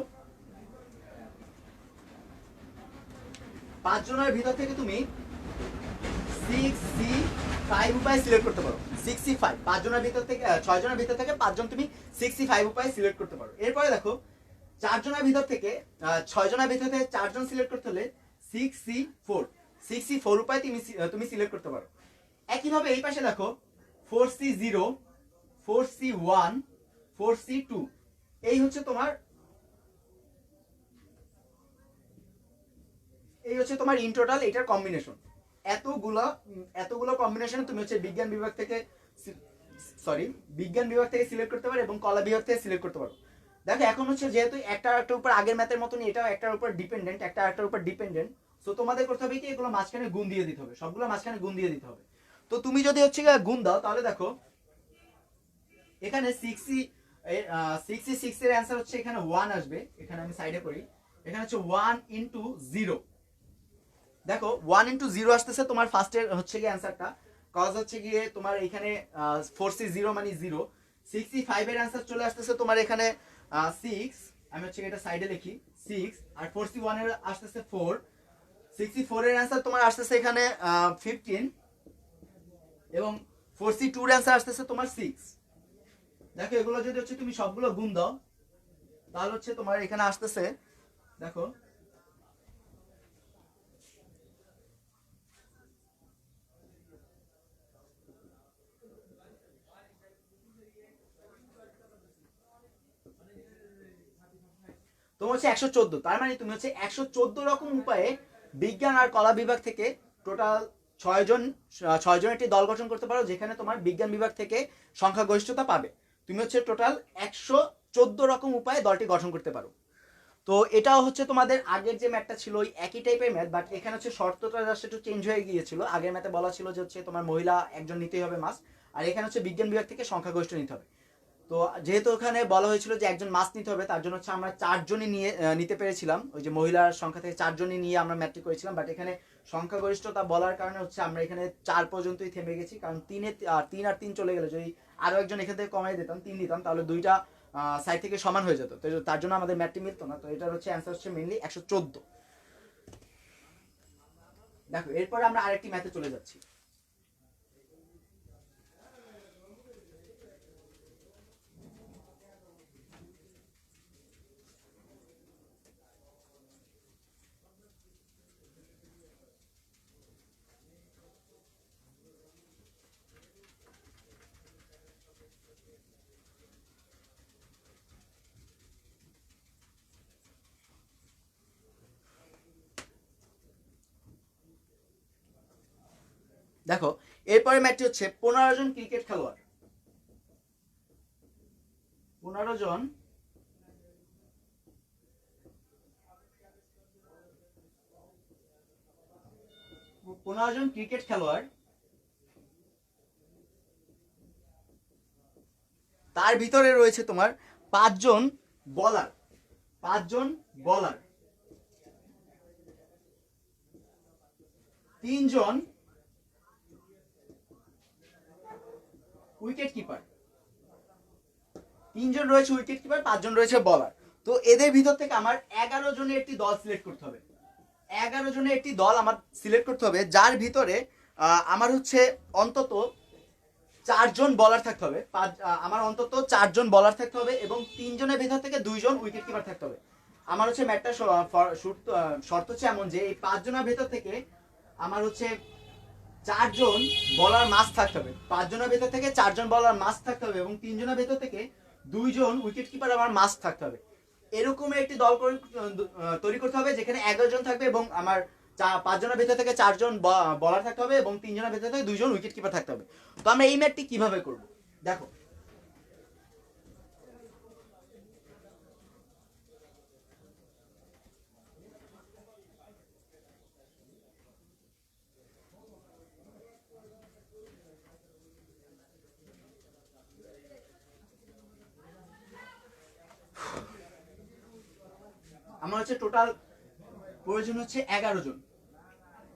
5 জনের ভিতর থেকে তুমি 6C5 উপায় সিলেক্ট করতে পারো, 6C5। 5 জনের ভিতর থেকে 6 জনের ভিতর থেকে 5 জন তুমি 6C5 উপায় সিলেক্ট করতে পারো। এরপরে দেখো, 4 জনের ভিতর থেকে 6 জনের ভিতর থেকে 4 জন সিলেক্ট করতে হলে 6C4 উপায় তুমি সিলেক্ট করতে পারো। একইভাবে এই পাশে দেখো, 4C0, 4C1, 4C2, এই হচ্ছে তোমার ইন টোটাল এটার কম্বিনেশন। এতগুলো কম্বিনেশন তুমি হচ্ছে বিজ্ঞান বিভাগ থেকে সিলেক্ট করতে পারো এবং কলা বিভাগ থেকে সিলেক্ট করতে পারো। দেখো, এখন হচ্ছে যেহেতু একটা আরেকটার উপর, আগের ম্যাথের মতন এটাও একটার উপর ডিপেন্ডেন্ট, একটা আরেকটার উপর ডিপেন্ডেন্ট। সো তোমাদের করতে হবে কি, এগুলো মাঝখানে গুণ দিয়ে দিতে হবে, সবগুলো মাঝখানে গুণ দিয়ে দিতে হবে। তো তুমি যদি হচ্ছে গুণ দাও তাহলে দেখো এখানে 6C6 এর অ্যান্সার হচ্ছে এখানে 1 আসবে। এখানে আমি সাইডে করি, এখানে হচ্ছে 1 × 0। দেখো, 1 × 0 আসতেছে তোমার ফার্স্টের হচ্ছে কি অ্যান্সারটা। কজ হচ্ছে গিয়ে তোমার এখানে 4C0 মানে 0, 6C5 এর অ্যান্সার চলে আসতেছে তোমার এখানে 6, আমি হচ্ছে এটা সাইডে লিখি 6, আর 4C1 এর আসতেছে 4, 6C4 এর অ্যান্সার তোমার আসতেছে এখানে 15, এবং 4C2 এর অ্যান্সার আসতেছে তোমার 6। দেখো এগুলো যদি হচ্ছে তুমি সবগুলো গুণ দাও তাহলে হচ্ছে তোমার এখানে আসতেছে, দেখো তোমার হচ্ছে 114। তার মানে তুমি হচ্ছে 114 রকম উপায়ে বিজ্ঞান আর কলা বিভাগ থেকে টোটাল 6জন একটি দল গঠন করতে পারো, যেখানে তোমার বিজ্ঞান বিভাগ থেকে সংখ্যাগরিষ্ঠতা পাবে। তুমি হচ্ছে টোটাল 114 রকম উপায়ে দলটি গঠন করতে পারো। তো এটাও হচ্ছে তোমাদের আগের যে ম্যাথটা ছিল ওই একই টাইপের ম্যাথ, বাট এখানে হচ্ছে শর্তটা জাস্ট একটু চেঞ্জ হয়ে গিয়েছিল। আগের ম্যাথে বলা ছিল যে হচ্ছে তোমার মহিলা একজন নিতেই হবে মাস, আর এখানে হচ্ছে বিজ্ঞান বিভাগ থেকে সংখ্যাগরিষ্ঠ নিতে হবে। তো যেহেতু ওখানে বলা হয়েছিল যে একজন মাস নিতে হবে, তার জন্য হচ্ছে আমরা 4জনই নিতে পেরেছিলাম, ওই যে মহিলার সংখ্যা থেকে 4জনই নিয়ে আমরা ম্যাট্রিক করেছিলাম। বাট এখানে সংখ্যাগরিষ্ঠতা বলার কারণে হচ্ছে আমরা এখানে 4 পর্যন্তই থেমে গেছি, কারণ 3 চলে গেলে যদি আরো একজন এখান থেকে কমাই দিতাম 3 দিতাম তাহলে দুইটা সাইড থেকে সমান হয়ে যেত, তো তার জন্য আমাদের ম্যাট্রিক মিলতো না। তো এটার হচ্ছে অ্যান্সার হচ্ছে মেইনলি 114। দেখো এরপরে আমরা আরেকটি ম্যাথে চলে যাচ্ছি। দেখো এরপরে ম্যাচটি হচ্ছে 15 জন ক্রিকেট খেলোয়াড়, 15 জন 15 জন ক্রিকেট খেলোয়াড়, তার ভিতরে রয়েছে তোমার 5জন বলার, 5জন বলার, 3জন উইকেট কিপার, 3জন রয়েছে উইকেট কিপার, 5জন রয়েছে বলার। তো এদের ভিতর থেকে আমার 11 জনের একটি দল সিলেক্ট করতে হবে। 11 জনের একটি দল আমার সিলেক্ট করতে হবে, যার ভিতরে আমার হচ্ছে অন্তত 4জন বলার থাকতে হবে, আমার অন্তত 4জন বলার থাকতে হবে, এবং 3জনের ভিতর থেকে 2জন উইকেট কিপার থাকতে হবে। আমার হচ্ছে ম্যাটটা শর্ত হচ্ছে এমন যে এই 5জনের ভেতর থেকে আমার হচ্ছে 4জন বলার মাস থাকতে হবে, 5জনের ভেতর থেকে 4জন বলার মাস থাকতে হবে, এবং 3জনের ভেতর থেকে 2জন উইকেট কিপার আমার মাস থাকতে হবে। এরকম একটি দল তৈরি করতে হবে যেখানে 11জন থাকবে, এবং আমার 5জনের ভেতর থেকে 4জন বলার থাকতে হবে, এবং 3জনের ভেতর থেকে 2জন উইকেট কিপার থাকতে হবে। তো আমরা এই ম্যাচটি কিভাবে করব দেখো। আমার হচ্ছে টোটাল প্রয়োজন হচ্ছে 11 জন,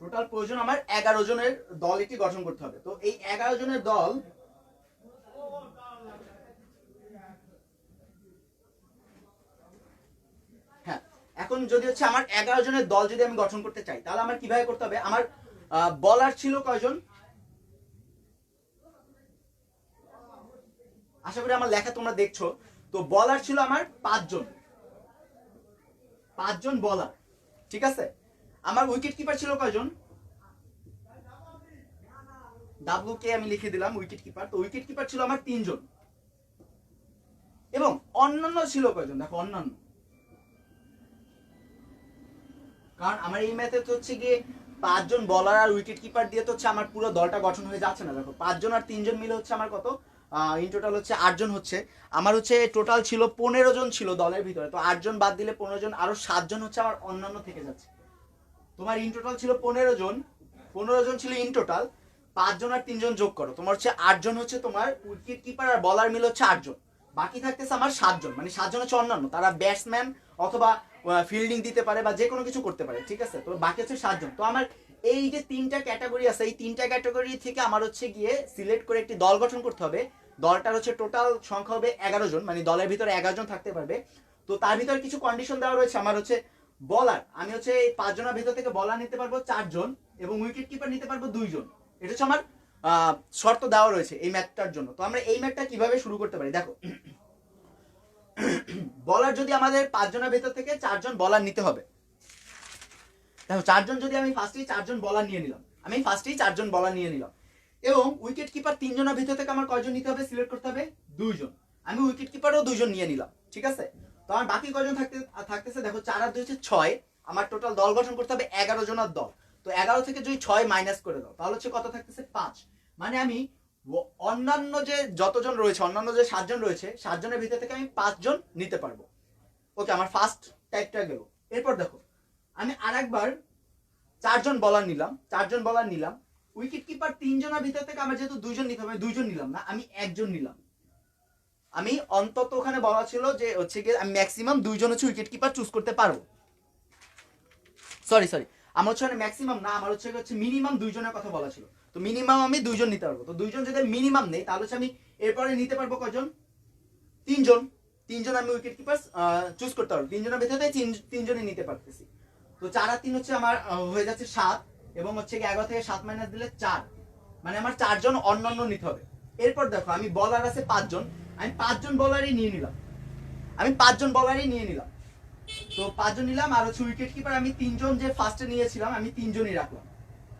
টোটাল প্রয়োজন আমার 11 জনের দল একটি গঠন করতে হবে। তো এই 11 জনের দল, হ্যাঁ, এখন যদি হচ্ছে আমার 11 জনের দল যদি আমি গঠন করতে চাই তাহলে আমার কিভাবে করতে হবে। আমার বলার ছিল কয়জন, আশা করি আমার লেখা তোমরা দেখছো। তো বলার ছিল আমার 5জন, 5জন বলার, ঠিক আছে। আমার উইকেট কিপার ছিল কয়জন, ডাব্লু কে আমি লিখে দিলাম উইকেট কিপার। তো উইকেট কিপার ছিল আমার 3জন, এবং অন্যান্য ছিল কয়জন, দেখো অন্যান্য, কারণ আমার এই ম্যাথে তো হচ্ছে গিয়ে 5জন বলার আর উইকেট কিপার দিয়ে তো হচ্ছে আমার পুরো দলটা গঠন হয়ে যাচ্ছে না। দেখো 5জন আর 3জন মিলে হচ্ছে আমার কত, ইন টোটাল হচ্ছে 8জন হচ্ছে। আমার হচ্ছে টোটাল ছিল 15জন ছিল দলের ভিতরে, তো 8জন বাদ দিলে 15জন, আরো 7জন হচ্ছে আমার অন্যান্য থেকে যাচ্ছে। তোমার ইন টোটাল ছিল 15জন, 15জন ছিল ইন টোটাল, 5জন আর 3জন যোগ করো, তোমার হচ্ছে 8জন হচ্ছে তোমার উইকেট কিপার আর বলার মিলে হচ্ছে 8জন। বাকি থাকতেছে আমার 7জন, মানে 7জন হচ্ছে অন্যান্য, তারা ব্যাটসম্যান অথবা ফিল্ডিং দিতে পারে বা যে কোনো কিছু করতে পারে, ঠিক আছে। তো বাকি হচ্ছে 7জন। তো আমার এই যে তিনটা ক্যাটাগরি আছে, এই তিনটা ক্যাটাগরি থেকে আমার হচ্ছে গিয়ে সিলেক্ট করে একটি দল গঠন করতে হবে। দলটার হচ্ছে টোটাল সংখ্যা হবে 11 জন, মানে দলের ভিতরে 11 জন থাকতে পারবে। তো তার ভিতরে কিছু কন্ডিশন দেওয়া রয়েছে। আমার হচ্ছে বলার, আমি হচ্ছে এই 5 জনের ভিতর থেকে বলার নিতে পারবো 4 জন এবং উইকেট কিপার নিতে পারবো 2 জন। এটা হচ্ছে আমার শর্ত দেওয়া রয়েছে এই ম্যাচটার জন্য। তো আমরা এই ম্যাচটা কিভাবে শুরু করতে পারি দেখো। বলার যদি আমাদের 5 জনের ভিতর থেকে 4 জন বলার নিতে হবে। দেখো 4 জন যদি আমি ফার্স্টেই 4 জন বলার নিয়ে নিলাম, আমি ফার্স্টেই 4 জন বলার নিয়ে নিলাম এবং উইকেট কিপার 3 জনের ভিতর থেকে আমার কয়জন নিতে হবে, সিলেক্ট করতে হবে 2 জন। আমি উইকেট কিপারও 2 জন নিয়ে নিলাম, ঠিক আছে। তো আমার বাকি কয়জন থাকতেছে দেখো 4 আর 2 হচ্ছে 6। আমার টোটাল দল গঠন করতে হবে 11 জনের দল। তো 11 থেকে যদি 6 মাইনাস করে দাও তাহলে হচ্ছে কত থাকতেছে 5। মানে আমি অন্যান্য যে যতজন রয়েছে, অন্যান্য যে 7 জন রয়েছে, 7 জনের ভিতর থেকে আমি 5 জন নিতে পারবো। ওকে, আমার ফার্স্ট টাইপটা গেল। এরপর দেখো আমি আরেকবার 4 জন বলার নিলাম, 4 জন বলার নিলাম। উইকেট কিপার 3 জনের ভিতর থেকে আমার যেহেতু 2 জন নিতে হবে, 2 জন নিলাম না, আমি 1 জন নিলাম। আমি অন্তত ওখানে বলা ছিল যে হচ্ছে গিয়ে আমি ম্যাক্সিমাম 2 জন হচ্ছে উইকেট কিপার চুজ করতে পারবো। সরি আমার হচ্ছে ম্যাক্সিমাম না, আমার হচ্ছে মিনিমাম 2 জনের কথা বলা ছিল। তো মিনিমাম আমি 2 জন নিতে পারবো। তো 2 জন যদি মিনিমাম নেই তাহলে হচ্ছে আমি এরপরে নিতে পারবো কয়জন, 3 জন। 3 জন আমি উইকেট কিপার চুজ করতে পারবো। 3 জনের ভিতরে 3 জনই নিতে পারতেছি। তো 4 আর 3 হচ্ছে আমার হয়ে যাচ্ছে 7 এবং হচ্ছে 11 থেকে 7 মাইনাস দিলে 4, মানে আমার 4 জন অন্যান্য নিতে হবে। এরপর দেখো আমি বলার আছে 5 জন, আমি 5 জন বলারই নিয়ে নিলাম। তো 5 জন নিলাম আর হচ্ছে উইকেট কিপার আমি 3 জন যে ফার্স্টে নিয়েছিলাম আমি 3 জনই রাখলাম।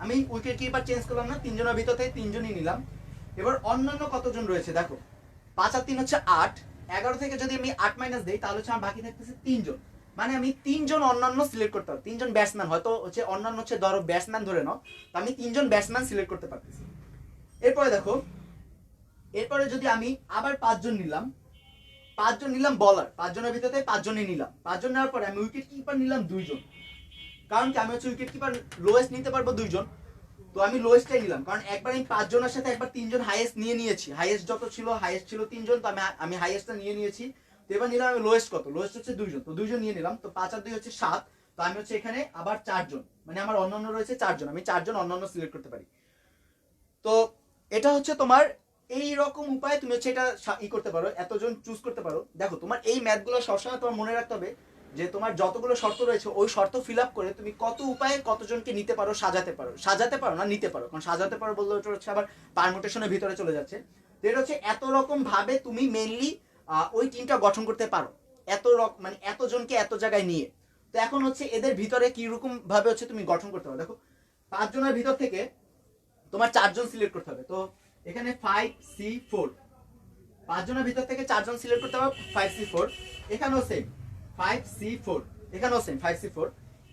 আমি উইকেট কিপার চেঞ্জ করলাম না, 3 জনের ভিতর থেকে 3 জনই নিলাম। এবার অন্যান্য কতজন রয়েছে দেখো, 5 আর 3 হচ্ছে 8। 11 থেকে যদি আমি 8 মাইনাস দেই তাহলে হচ্ছে আমার বাকি থাকতেছে 3 জন। মানে আমি 3 জন অন্যান্য সিলেক্ট করতে পারবো। 3 জন ব্যাটসম্যান, হয়তো হচ্ছে অন্যান্য হচ্ছে ধরো ব্যাটসম্যান ধরে নাও, তো আমি 3 জন ব্যাটসম্যান সিলেক্ট করতে পারতেছি। এরপরে দেখো, এরপরে যদি আমি আবার 5 জন নিলাম, 5 জন নিলাম বলার, 5 জনের ভিতরে 5 জনই নিলাম। 5 জন নেওয়ার পরে আমি উইকেট কিপার নিলাম 2 জন। কারণ কি আমি হচ্ছে উইকেট কিপার লোয়েস্ট নিতে পারবো 2 জন। তো আমি লোয়েস্টটাই নিলাম, কারণ একবার আমি 5 জনের সাথে একবার 3 জন হাইয়েস্ট নিয়ে নিয়েছি। হাইয়েস্ট যত ছিল, হাইয়েস্ট ছিল 3 জন, তো আমি হাইয়েস্টটা নিয়ে নিয়েছি। তো এবার নিলাম আমি লোয়েস্ট কত, লোয়েস্ট হচ্ছে 2 জন। তো 2 জন নিয়ে নিলাম। তো 5 আর 2 হচ্ছে 7। তো আমি হচ্ছে এখানে আবার 4 জন, মানে আমার অন্যান্য রয়েছে 4 জন, আমি 4 জন অন্যান্য সিলেক্ট করতে পারি। তো এটা হচ্ছে তোমার এই রকম উপায়ে তুমি হচ্ছে এটা করতে পারো, এতজন চুজ করতে পারো। দেখো তোমার এই ম্যাথগুলো সবসময় তোমার মনে রাখতে হবে যে তোমার যতগুলো শর্ত রয়েছে ওই শর্ত ফিল আপ করে তুমি কত উপায়ে কতজনকে নিতে পারো, সাজাতে পারো না নিতে পারো। কারণ সাজাতে পারো বললে ওটা হচ্ছে আবার পারমুটেশনের ভিতরে চলে যাচ্ছে। তো এটা হচ্ছে এত রকম ভাবে তুমি মেইনলি ওই টিমটা গঠন করতে পারো, মানে এতজনকে এত জায়গায় নিয়ে। তো এখন হচ্ছে এদের ভিতরে কি রকম ভাবে হচ্ছে তুমি গঠন করতে পারো। দেখো 5 জনের ভিতর থেকে তোমার 4 জন সিলেক্ট করতে হবে। তো এখানে 5C4, 5 জনের ভিতর থেকে 4 জন সিলেক্ট করতে হবে 5C4। এখানেও সেম 5C4, এখানেও সেম 5C4।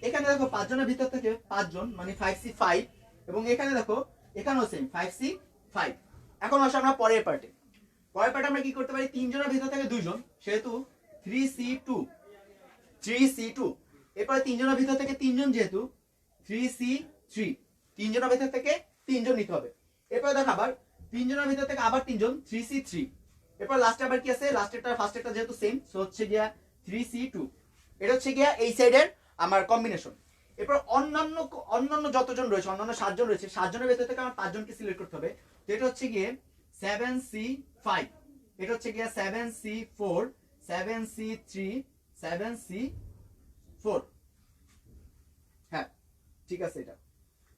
এখানে দেখো 5 জনের ভিতর থেকে 5 জন মানে 5C5 এবং এখানে দেখো এখানেও সেম 5C5। এখন আসলে আমরা পরের পার্টে আমরা কি করতে পারি, 3 জনের ভিতর থেকে 2 জন, সেহেতু 3C2। এরপরে 3 জনের ভিতর থেকে 3 জন, যেহেতু 3C3। 3 জনের ভিতর থেকে 3 জন নিতে হবে। এরপরে দেখো আবার 3 জনের ভিতর থেকে আবার 3 জন, 3C3। এরপর লাস্টে আবার কি আছে, লাস্টেরটা ফার্স্টেরটা যেহেতু সেম, সো হচ্ছে গিয়া 3C2। এটা হচ্ছে গিয়া এই সাইডের আমার কম্বিনেশন। এরপর অন্যান্য যতজন রয়েছে, অন্যান্য 7 জন রয়েছে, 7 জনের ভিতর থেকে আমার 5 জনকে সিলেক্ট করতে হবে। তো এটা হচ্ছে গিয়ে 7C5, এটা হচ্ছে গিয়া 7C4, 7C3, 7C4। হ্যাঁ ঠিক আছে। এটা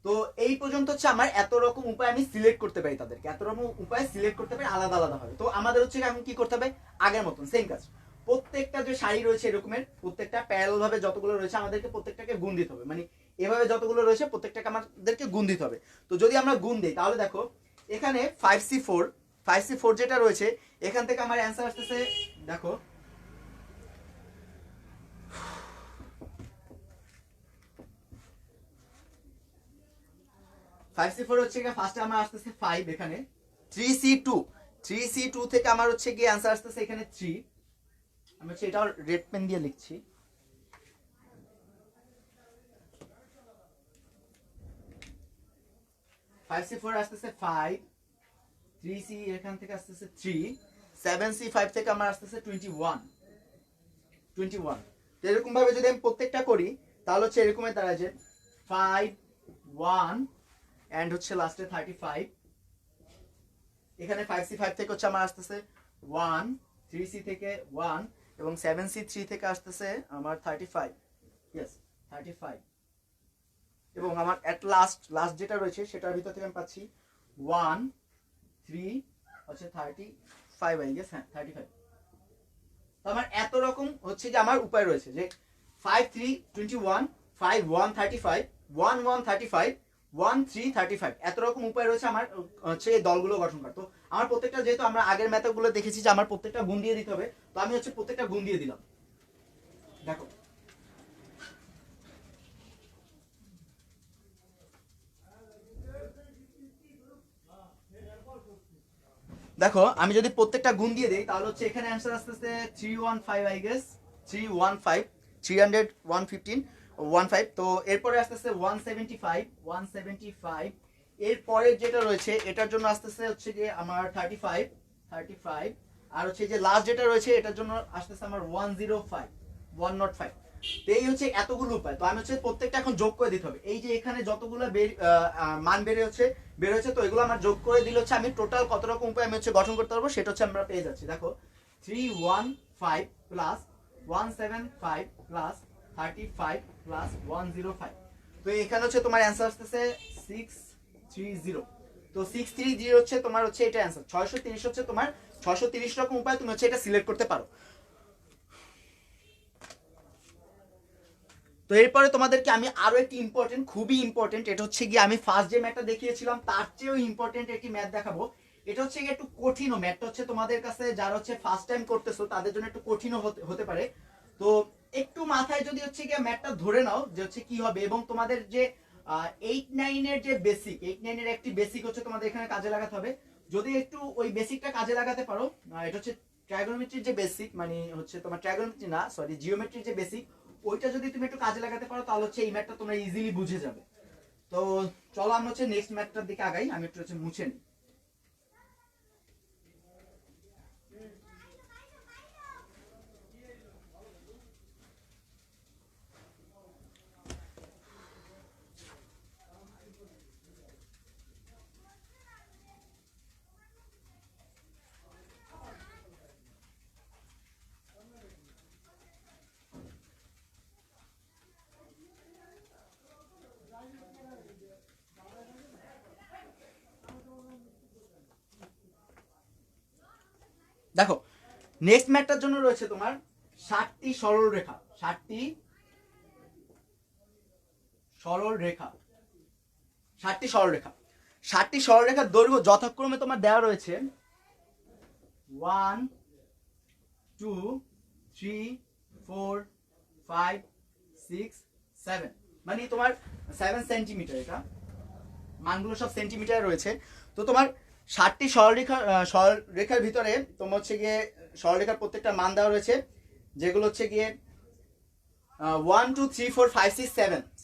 তো এই পর্যন্ত হচ্ছে আমার এত রকম উপায় আমি সিলেক্ট করতে পারি, তাদেরকে এত রকম উপায় সিলেক্ট করতে পারি আলাদা আলাদা হবে। তো আমাদের হচ্ছে এখন কি করতে হবে, আগের মতন সেম কাজ। প্রত্যেকটা যে শাড়ি রয়েছে এরকমের প্রত্যেকটা প্যারাল ভাবে যতগুলো রয়েছে আমাদেরকে প্রত্যেকটাকে গুণ দিতে হবে। মানে এভাবে যতগুলো রয়েছে প্রত্যেকটাকে আমাদেরকে গুণ দিতে হবে। তো যদি আমরা গুণ দিই তাহলে দেখো এখানে 5C4 যেটা রয়েছে এখান থেকে আমার অ্যান্সার আসতেছে, দেখো 5C4 হচ্ছে গিয়ে ফার্স্টে আমার আসতেছে 5। এখানে 3C2 থেকে আমার হচ্ছে গিয়ে অ্যান্সার আসতেছে এখানে 3। আমি হচ্ছে এটাও রেড পেন দিয়ে লিখছি। ফাইভ সি ফোর আসতেছে 5, 3C এখান থেকে আসতেছে 3, 7C5 থেকে আমার আসতেছে 21। এরকম ভাবে যদি আমি প্রত্যেকটা করি তাহলে হচ্ছে এরকমের দাঁড়ায় যে 5, 1 এন্ড হচ্ছে লাস্টে 35। এখানে 5C5 থেকে হচ্ছে আমার আসতেছে 1, 3C থেকে 1 এবং 7C3 থেকে আসতেছে আমার 35। ইয়েস 35। এবং আমার এট লাস্ট যেটা রয়েছে সেটার ভিতর থেকে আমি পাচ্ছি 1, 3 হচ্ছে 35 আই গেস, হ্যাঁ 35। তো আমার এত রকম হচ্ছে যে আমার উপায় রয়েছে যে 5, 3, 21, 5, 1, 35, 1, 1, 35, 1, 3, 35 এত রকম উপায় রয়েছে আমার হচ্ছে এই দলগুলো গঠন করার। তো আমার প্রত্যেকটা যেহেতু আমরা আগের মেথডগুলো দেখেছি যে আমার প্রত্যেকটা গুণ দিয়ে দিতে হবে, তো আমি হচ্ছে প্রত্যেকটা গুণ দিয়ে দিলাম। দেখো দেখো আমি যদি প্রত্যেকটা গুণ দিয়ে দেই তাহলে হচ্ছে এখানে অ্যান্সার আসতেছে 315 আই গেস, 315, 300, 115, 15। তো এরপরে আসতেছে 175, 175। এরপরে যেটা রয়েছে এটার জন্য আসতেছে হচ্ছে যে আমার 35, 35। আর হচ্ছে যে লাস্ট যেটা রয়েছে এটার জন্য আসতেছে আমার 105, 105। তো এই হচ্ছে এতগুলো উপায়। তো আমি হচ্ছে প্রত্যেকটা এখন যোগ করে দিতে হবে। এই যে এখানে যতগুলো মান বের হচ্ছে, তো এগুলো আমার যোগ করে দিলে হচ্ছে আমি টোটাল কত রকম উপায় আমি হচ্ছে গঠন করতে পারবো সেটা হচ্ছে আমরা পেয়ে যাচ্ছি। দেখো 315 প্লাস 175 প্লাস 35 প্লাস 105। তো এখানে হচ্ছে তোমার অ্যান্সার আসতেছে 630। তো 630 হচ্ছে তোমার হচ্ছে এটা অ্যান্সার। 630 হচ্ছে তোমার 630 রকম উপায় তুমি হচ্ছে এটা সিলেক্ট করতে পারো। তো এরপরে তোমাদেরকে আমি আরো একটি ইম্পর্টেন্ট, খুবই ইম্পর্টেন্ট, এটা হচ্ছে গিয়ে আমি ফার্স্ট যে ম্যাথটা দেখিয়েছিলাম তার চেয়েও ইম্পর্টেন্ট একটি ম্যাথ দেখাবো। এটা হচ্ছে গিয়ে একটু কঠিনও ম্যাথটা হচ্ছে তোমাদের কাছে যারা হচ্ছে ফার্স্ট টাইম করতেছো তাদের জন্য একটু কঠিনও হতে পারে। তো একটু মাথায় যদি হচ্ছে গিয়ে ম্যাথটা ধরে নাও যে হচ্ছে কি হবে, এবং তোমাদের যে 8-9 এর যে বেসিক, 8-9 এর একটি বেসিক হচ্ছে তোমাদের এখানে কাজে লাগাতে হবে। যদি একটু ওই বেসিকটা কাজে লাগাতে পারো, এটা হচ্ছে ট্রাইগোনোমেট্রির যে বেসিক, মানে হচ্ছে তোমার ট্রাইগোনোমেট্রি না সরি জিওমেট্রির যে বেসিক, ওইটা যদি তুমি একটু কাজে লাগাতে পারো তাহলে হচ্ছে এই ম্যাথটা তোমরা ইজিলি বুঝে যাবে। তো চলো আমরা হচ্ছে নেক্সট ম্যাথটার দিকে আগাই। আমি একটু হচ্ছে মুছে নিই। দেখো নেক্সট ম্যাথটার জন্য রয়েছে তোমার 60টি সরল রেখা, 60টি সরল রেখা, 60টি সরল রেখা। 60টি সরল রেখার দৈর্ঘ্য যথাক্রমে তোমার দেওয়া রয়েছে 1, 2, 3, 4, 5, 6, 7, মানে তোমার 7 সেন্টিমিটার। এটা মানগুলো সব সেন্টিমিটারে রয়েছে। তো তোমার 60টি সরলরেখার ভিতরে তোমার হচ্ছে গিয়ে সরলরেখার প্রত্যেকটা মান দেওয়া রয়েছে, যেগুলো হচ্ছে গিয়ে 1, 2, 3, 4, 5, 6,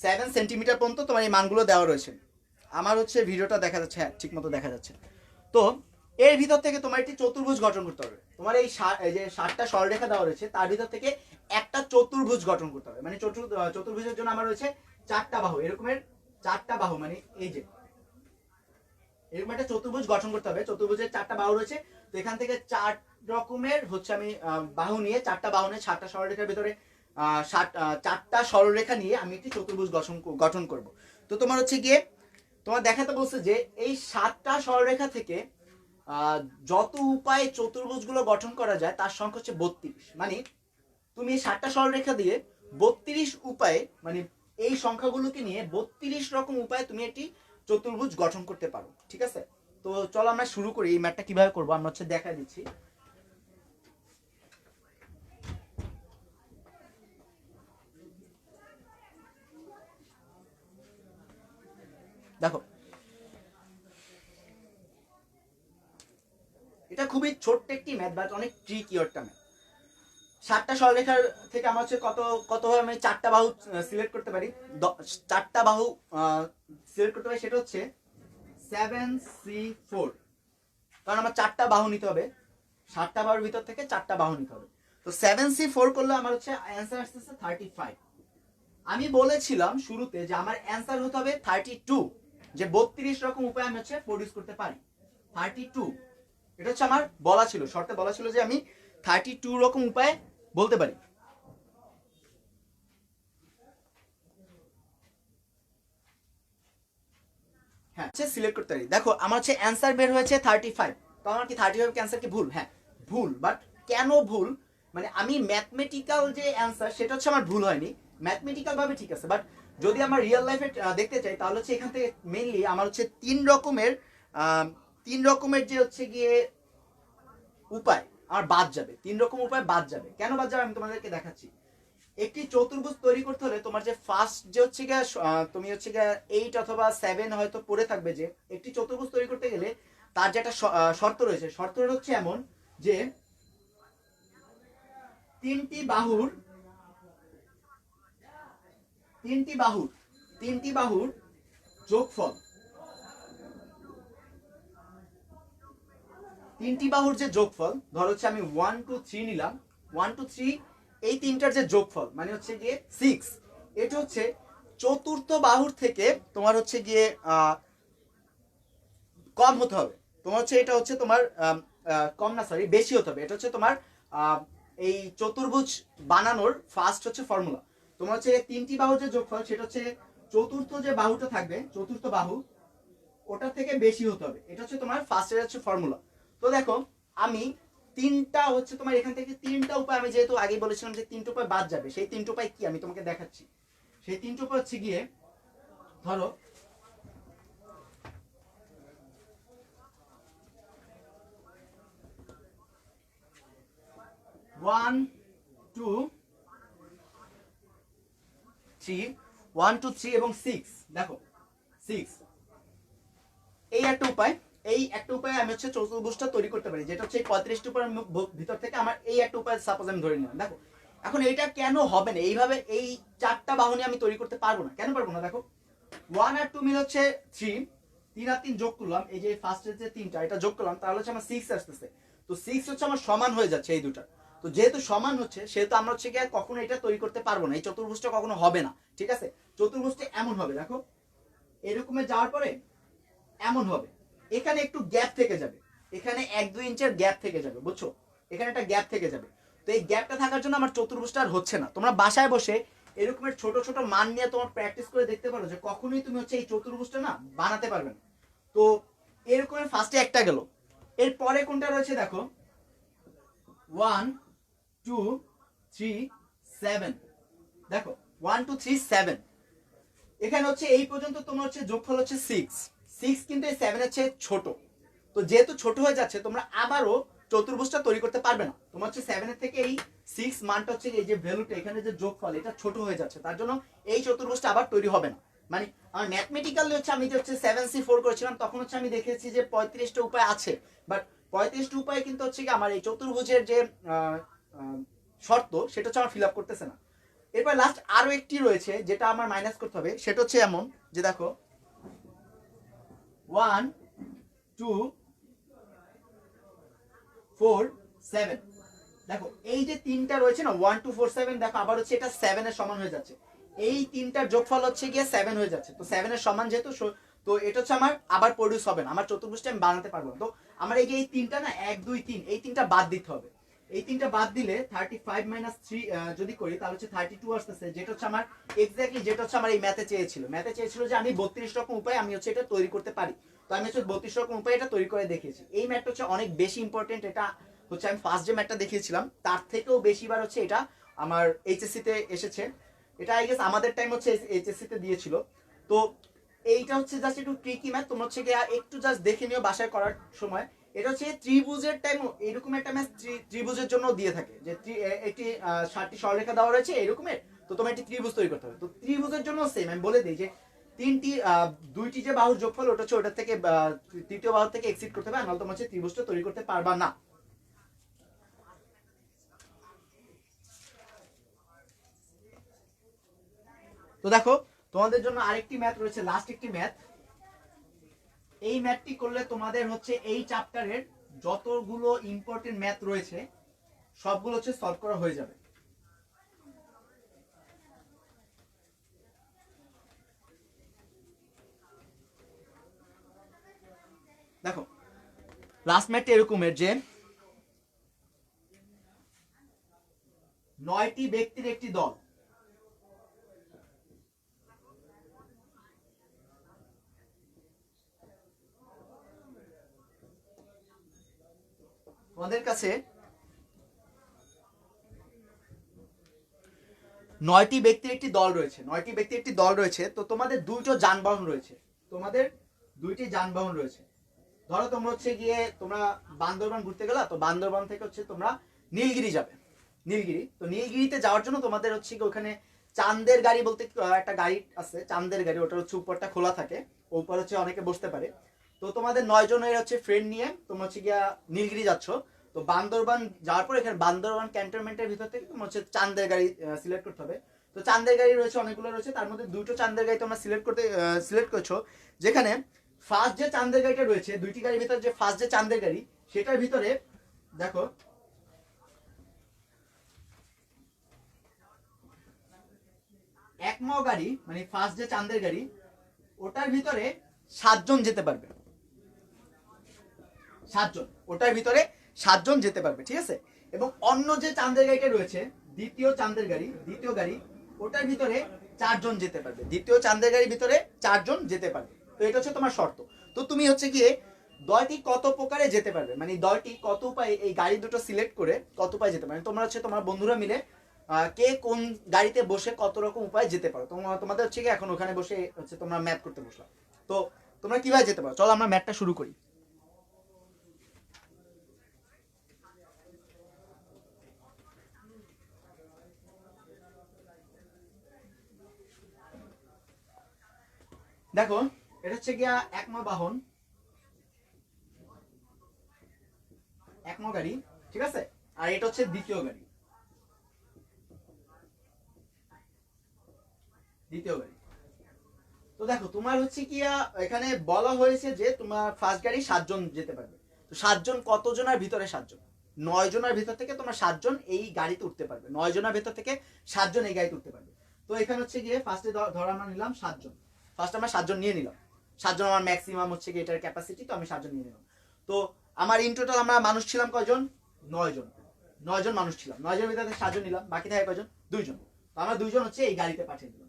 7 সেন্টিমিটার পর্যন্ত তোমার এই মানগুলো দেওয়া রয়েছে। আমার হচ্ছে ভিডিওটা দেখা যাচ্ছে, হ্যাঁ ঠিক মতো দেখা যাচ্ছে। তো এর ভিতর থেকে তোমার একটি চতুর্ভুজ গঠন করতে হবে। তোমার এই যে 60টা সরলরেখা দেওয়া রয়েছে তার ভিতর থেকে একটা চতুর্ভুজ গঠন করতে হবে। মানে চতুর্ভুজের জন্য আমার রয়েছে 4টা বাহু, এরকমের 4টা বাহু, মানে এই যে এরকম একটা চতুর্ভুজ গঠন করতে হবে। চতুর্ভুজের 4টা বাহু রয়েছে। তো এখান থেকে 4 রকমের হচ্ছে আমি বাহু নিয়ে 4টা বাহু নিয়ে 7টা সরলরেখার ভিতরে 4টা সরলরেখা নিয়ে আমি একটি চতুর্ভুজ গঠন করব। তো তোমার হচ্ছে গিয়ে তোমার দেখাতে বলছে যে এই 7টা সরলরেখা থেকে যত উপায়ে চতুর্ভুজগুলো গঠন করা যায় তার সংখ্যা হচ্ছে 32। মানে তুমি এই 7টা সরলরেখা দিয়ে 32 উপায়ে, মানে এই সংখ্যাগুলোকে নিয়ে 32 রকম উপায়ে তুমি একটি চতুর্ভুজ গঠন করতে পারো। ঠিক আছে, তো চলো আমরা শুরু করি। এই ম্যাথটা কিভাবে করবো আমরা হচ্ছে দেখা দিচ্ছি। দেখো এটা খুবই ছোট্ট একটি ম্যাথ, বাট অনেক ট্রিকি একটা ম্যাথ। 7টা সরলরেখার থেকে আমার হচ্ছে কতভাবে আমি 4টা বাহু সিলেক্ট করতে পারি, 4টা বাহু সিলেক্ট করতে পারি, সেটা হচ্ছে 7C4। কারণ আমার 4টা বাহু নিতে হবে, 7টা বাহুর ভিতর থেকে 4টা বাহু নিতে হবে। তো 7C4 করলে আমার হচ্ছে অ্যান্সার আসতেছে 35। আমি বলেছিলাম শুরুতে যে আমার অ্যান্সার হতে হবে 32, যে 32 রকম উপায় আমি হচ্ছে প্রডিউস করতে পারি। 32 এটা হচ্ছে আমার বলা ছিল, শর্তে বলা ছিল যে আমি 32 রকম উপায়ে বলতে পারি। হ্যাঁ সিলেক্ট করতে পারি। দেখো আমার হচ্ছে অ্যান্সার বের হয়েছে 35, তো আমার কি 35 অ্যান্সার কি ভুল? হ্যাঁ ভুল, বাট কেন ভুল, মানে আমি ম্যাথমেটিক্যাল যে অ্যান্সার সেটা হচ্ছে আমার ভুল হয়নি, ম্যাথমেটিক্যাল ভাবে ঠিক আছে, বাট যদি আমার রিয়েল লাইফে দেখতে চাই তাহলে হচ্ছে এখান থেকে মেইনলি আমার হচ্ছে তিন রকমের যে হচ্ছে গিয়ে উপায় আমার বাদ যাবে, 3 রকম উপায় বাদ যাবে। কেন বাদ যাবে আমি তোমাদেরকে দেখাচ্ছি। একটি চতুর্ভুজ তৈরি করতে হলে তোমার যে ফার্স্ট যে হচ্ছে গিয়ে তুমি হচ্ছে গিয়ে 8 অথবা 7 হয়তো পড়ে থাকবে যে একটি চতুর্ভুজ তৈরি করতে গেলে তার যে একটা শর্ত রয়েছে, শর্তটা হচ্ছে এমন যে তিনটি বাহুর যোগফল, তিনটি বাহুর যে যোগফল, ধর হচ্ছে আমি 1 2 3 নিলাম, 1 2 3 এই তিনটার যে যোগফল মানে হচ্ছে গিয়ে 6, এটা হচ্ছে চতুর্থ বাহুর থেকে তোমার হচ্ছে গিয়ে কম হতে হবে। তোমার হচ্ছে এটা হচ্ছে তোমার কম না, সরি বেশি হতে হবে। এটা হচ্ছে তোমার এই চতুর্ভুজ বানানোর ফার্স্ট হচ্ছে ফর্মুলা। তোমার হচ্ছে তিনটি বাহুর যে যোগফল সেটা হচ্ছে চতুর্থ যে বাহুটা থাকবে, চতুর্থ বাহু ওটা থেকে বেশি হতে হবে। এটা হচ্ছে তোমার ফার্স্টের হচ্ছে ফর্মুলা। তো দেখো আমি তিনটা হচ্ছে তোমার এখান থেকে তিনটা উপায়, আমি যেহেতু আগে বলেছিলাম যে 3টা উপায় বাদ যাবে, সেই 3টা উপায় কি আমি তোমাকে দেখাচ্ছি। সেই 3টা উপায় হচ্ছে গিয়ে ধরো 1 2 3, 1 2 3 এবং 6, দেখো 6 এই একটা উপায়, এই একটা উপায়ে আমি হচ্ছে চতুর্ভুজটা তৈরি করতে পারি, যেটা হচ্ছে 35টি উপায়ের ভিতর থেকে আমার এই একটা উপায় সাপোজ আমি ধরে নিলাম। দেখো এখন এইটা কেন হবে না, এইভাবে এই 4টা বাহুনি আমি তৈরি করতে পারবো না। কেন পারবো না? দেখো 1 আর 2 মিলে হচ্ছে 3, 3 আর 3 যোগ করলাম, এই যে ফার্স্টের যে 3টা এটা যোগ করলাম, তাহলে হচ্ছে আমার 6 আসতেছে। তো 6 হচ্ছে আমার সমান হয়ে যাচ্ছে এই দুটা। তো যেহেতু সমান হচ্ছে সেহেতু আমরা হচ্ছে কি কখনো এটা তৈরি করতে পারবো না, এই চতুর্ভুজটা কখনো হবে না। ঠিক আছে, চতুর্ভুজটা এমন হবে, দেখো এরকমের যাওয়ার পরে এমন হবে, এখানে একটু গ্যাপ থেকে যাবে, এখানে 1 2 ইঞ্চের গ্যাপ থেকে যাবে, বুঝছো? এখানে একটা গ্যাপ থেকে যাবে। তো এই গ্যাপটা থাকার জন্য আমার চতুর্ভুজটা আর হচ্ছে না। তোমরা বাসায় বসে এরকমের ছোট ছোট মান নিয়ে তোমার প্র্যাকটিস করে দেখতে পারো যে কখনোই তুমি হচ্ছে এই চতুর্ভুজটা না বানাতে পারবে না। তো এরকমের ফার্স্টে একটা গেল, এর পরে কোনটা রয়েছে দেখো 1 2 3 7, দেখো 1 2 3 7, এখানে হচ্ছে এই পর্যন্ত তোমার হচ্ছে যোগফল হচ্ছে 6 কিন্তু এই 7 এর চেয়ে ছোট। তো যেহেতু ছোট হয়ে যাচ্ছে তোমরা আবারও চতুর্ভুজটা তৈরি করতে পারবে না। তোমার হচ্ছে 7 এর থেকে এই 6 মানটা হচ্ছে এই যে ভ্যালুটা এখানে যে যোগফল এটা ছোট হয়ে যাচ্ছে, তার জন্য এই চতুর্ভুজটা আবার তৈরি হবে না। মানে আমার ম্যাথমেটিক্যালি হচ্ছে আমি যে হচ্ছে 7C4 করেছিলাম তখন হচ্ছে আমি দেখেছি যে 35টা উপায় আছে, বাট 35টা উপায় কিন্তু হচ্ছে কি আমার এই চতুর্ভুজের যে শর্ত সেটা হচ্ছে আমার ফিল আপ করতেছে না। এরপর লাস্ট আরো একটি রয়েছে যেটা আমার মাইনাস করতে হবে, সেটা হচ্ছে এমন যে দেখো 1 2 4 7, দেখো এই যে তিনটা রয়েছে না 1 2 4 7, দেখো আবার হচ্ছে এটা 7 এর সমান হয়ে যাচ্ছে, এই তিনটার যোগফল হচ্ছে গিয়ে 7 হয়ে যাচ্ছে। তো 7 এর সমান যেহেতু, তো এটা হচ্ছে আমার আবার প্রডিউস হবে না, আমার চতুর্ভুজটা আমি বানাতে পারবো না। তো আমার এই যে এই তিনটা না 1 2 3 এই তিনটা বাদ দিতে হবে। এই তিনটা বাদ দিলে 35 - 3 যদি করি তাহলে হচ্ছে 32 আসতেছে, যেটা হচ্ছে আমার এক্স্যাক্টলি যেটা হচ্ছে আমার এই ম্যাথে চেয়েছিল যে আমি 32 রকম উপায় আমি হচ্ছে এটা তৈরি করতে পারি। তো আমি হচ্ছে 32 রকম উপায় এটা তৈরি করে দেখিয়েছি। এই ম্যাথটা হচ্ছে অনেক বেশি ইম্পর্টেন্ট, এটা হচ্ছে আমি ফার্স্ট যে ম্যাথটা দেখিয়েছিলাম তার থেকেও বেশিবার হচ্ছে এটা আমার এইচএসসি তে এসেছে। এটা আই গেস আমাদের টাইম হচ্ছে এইচএসসি তে দিয়েছিল। তো এইটা হচ্ছে জাস্ট একটু ট্রিকি ম্যাথ, তোমরা হচ্ছে একটু জাস্ট দেখে নিও বাসায় করার সময়। এটা হচ্ছে ত্রিভুজের টাইম, এরকম একটা ম্যাথ ত্রিভুজের জন্য দিয়ে থাকে, যে একটি 7টি সরলরেখা দেওয়া রয়েছে এরকমের, তো তোমার একটি ত্রিভুজ তৈরি করতে হবে। তো ত্রিভুজের জন্য সেম আমি বলে দিই যে দুইটি যে বাহুর যোগফল ওটা হচ্ছে ওটার থেকে তৃতীয় বাহুর থেকে এক্সিড করতে হবে, নাহলে তোমার হচ্ছে ত্রিভুজটা তৈরি করতে পারবা না। তো দেখো তোমাদের জন্য আরেকটি ম্যাথ রয়েছে, লাস্ট একটি ম্যাথ। এই ম্যাথটি করলে তোমাদের হচ্ছে এই চ্যাপ্টারের যতগুলো ইম্পর্টেন্ট ম্যাথ রয়েছে সবগুলো হচ্ছে সলভ করা হয়ে যাবে। দেখো লাস্ট ম্যাথটা এরকমের যে 9টি ব্যক্তির একটি দল তোমাদের কাছে 9টি ব্যক্তির একটি দল রয়েছে, 9টি ব্যক্তির একটি দল রয়েছে। তো তোমাদের দুটো যানবাহন রয়েছে, তোমাদের দুইটি যানবাহন রয়েছে। ধরো তোমরা হচ্ছে গিয়ে তোমরা বান্দরবান ঘুরতে গেলা, তো বান্দরবান থেকে হচ্ছে তোমরা নীলগিরি যাবে, নীলগিরি। তো নীলগিরিতে যাওয়ার জন্য তোমাদের হচ্ছে কি ওখানে চাঁদের গাড়ি বলতে একটা গাড়ি আছে, চাঁদের গাড়ি, ওটা হচ্ছে উপরটা খোলা থাকে, উপর হচ্ছে অনেকে বসতে পারে। তো তোমাদের 9 জনের হচ্ছে ফ্রেন্ড নিয়ে তোমরা হচ্ছে গিয়া নীলগিরি যাচ্ছ। তো বান্দরবান যাওয়ার পর এখানে বান্দরবান ক্যান্টনমেন্টের ভিতর থেকে তোমার হচ্ছে চাঁদের গাড়ি সিলেক্ট করতে হবে। তো চাঁদের গাড়ি রয়েছে অনেকগুলো রয়েছে, তার মধ্যে দুটো চাঁদের গাড়ি তোমরা সিলেক্ট করছো। যেখানে ফার্স্ট যে চাঁদের গাড়িটা রয়েছে, দুইটি গাড়ির ভিতরে যে ফার্স্ট যে চাঁদের গাড়ি, সেটার ভিতরে দেখো একমাও গাড়ি মানে ফার্স্ট যে চাঁদের গাড়ি, ওটার ভিতরে 7 জন যেতে পারবে, 7 জন, ওটার ভিতরে 7 জন যেতে পারবে, ঠিক আছে। এবং অন্য যে চাঁদের গাড়িটা রয়েছে, দ্বিতীয় চাঁদের গাড়ি, দ্বিতীয় গাড়ি, ওটার ভিতরে 4 জন যেতে পারবে, দ্বিতীয় চাঁদের গাড়ির ভিতরে 4 জন যেতে পারবে। তো এটা হচ্ছে তোমার শর্ত। তো তুমি হচ্ছে গিয়ে দলটি কত প্রকারে যেতে পারবে, মানে দলটি কত উপায়ে এই গাড়ি দুটো সিলেক্ট করে কত উপায়ে যেতে পারবে, তোমরা হচ্ছে তোমার বন্ধুরা মিলে কে কোন গাড়িতে বসে কত রকম উপায়ে যেতে পারো। তোমাদের হচ্ছে কি এখন ওখানে বসে হচ্ছে তোমরা ম্যাথ করতে বসলাম। তো তোমরা কিভাবে যেতে পারো, চলো আমরা ম্যাথটা শুরু করি। দেখো এটা হচ্ছে গিয়া একমা বাহন, একমা গাড়ি, ঠিক আছে। আর এটা হচ্ছে দ্বিতীয় গাড়ি, দ্বিতীয় গাড়ি। তো দেখো তোমার হচ্ছে কি এখানে বলা হয়েছে যে তোমার ফার্স্ট গাড়ি 7 জন যেতে পারবে। তো 7 জন কতজনের ভিতরে 7 জন? 9 জনের ভিতর থেকে তোমার 7 জন এই গাড়িতে উঠতে পারবে, 9 জনের ভিতর থেকে 7 জন এই গাড়িতে উঠতে পারবে। তো এখানে হচ্ছে গিয়ে ফার্স্টে ধর আমরা নিলাম 7 জন, ফার্স্ট আমরা 7 জন নিয়ে নিলাম, 7 জন আমার ম্যাক্সিমাম হচ্ছে কি এটার ক্যাপাসিটি, তো আমি 7 জন নিয়ে নিলাম। তো আমার ইন টোটাল আমরা মানুষ ছিলাম কয়জন? 9 জন, 9 জন মানুষ ছিলাম, 9 জনের ভিতরে 7 জন নিলাম, বাকি থাকে কয়জন? 2 জন। তো আমরা 2 জন হচ্ছে এই গাড়িতে পাঠিয়ে দিলাম,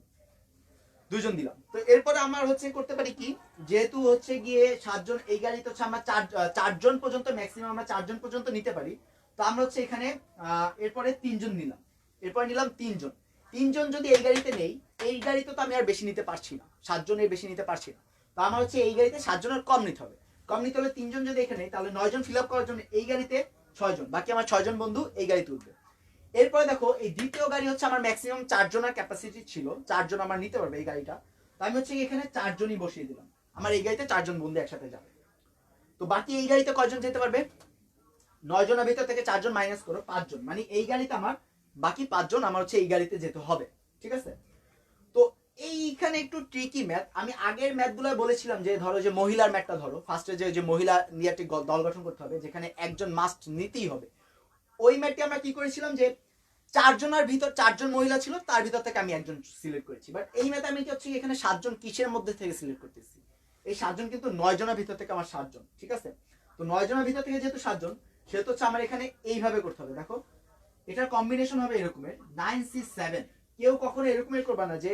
2 জন দিলাম। তো এরপরে আমরা হচ্ছে করতে পারি কি, যেহেতু হচ্ছে গিয়ে 7 জন এই গাড়িতে হচ্ছে আমরা 4 জন পর্যন্ত ম্যাক্সিমাম আমরা 4 জন পর্যন্ত নিতে পারি। তো আমরা হচ্ছে এখানে এরপরে 3 জন নিলাম, এরপরে নিলাম 3 জন। 3 জন যদি এই গাড়িতে নেই, এই গাড়িতে তো আমি আর বেশি নিতে পারছি না, 7 জনের বেশি নিতে পারছি না। তো আমার হচ্ছে এই গাড়িতে 7 জনের কম নিতে হবে, কম নিতে হলে 3 জন যদি এখানে, তাহলে 9 জন ফিল আপ করার জন্য এই গাড়িতে 6 জন, বাকি আমার 6 জন বন্ধু এই গাড়িতে উঠবে। এরপরে দেখো এই দ্বিতীয় গাড়ি হচ্ছে আমার ম্যাক্সিমাম 4 জনের ক্যাপাসিটি ছিল, 4 জন আমার নিতে পারবে এই গাড়িটা। তো আমি হচ্ছে এখানে 4 জনই বসিয়ে দিলাম, আমার এই গাড়িতে 4 জন বন্ধু একসাথে যাবে। তো বাকি এই গাড়িতে কয়জন যেতে পারবে? 9 জনের ভিতর থেকে 4 জন মাইনাস করো, 5 জন, মানে এই গাড়িতে আমার বাকি 5 জন আমার হচ্ছে এই গাড়িতে যেতে হবে, ঠিক আছে। তো এইখানে একটু ট্রিকি ম্যাথ, আমি আগের ম্যাথগুলো বলেছিলাম যে ধরো যে মহিলার ম্যাথটা ধরো, ফার্স্টে যে মহিলা নিয়ে একটি দল গঠন করতে হবে, যেখানে একজন মাস্ট নিতেই হবে। ওই ম্যাথটি আমরা কি করেছিলাম যে 4 জনের ভিতর 4 জন মহিলা ছিল, তার ভিতর থেকে আমি একজন সিলেক্ট করেছি। বাট এই ম্যাথে আমি কি হচ্ছে এখানে 7 জন কিসের মধ্যে থেকে সিলেক্ট করতেছি? এই 7 জন কিন্তু 9 জনের ভিতর থেকে আমার 7 জন, ঠিক আছে। তো 9 জনের ভিতর থেকে যেহেতু 7 জন, সেহেতু হচ্ছে আমার এখানে এইভাবে করতে হবে। দেখো এটার কম্বিনেশন হবে এরকমের 9C7। কেউ কখনো এরকমের করবে না যে,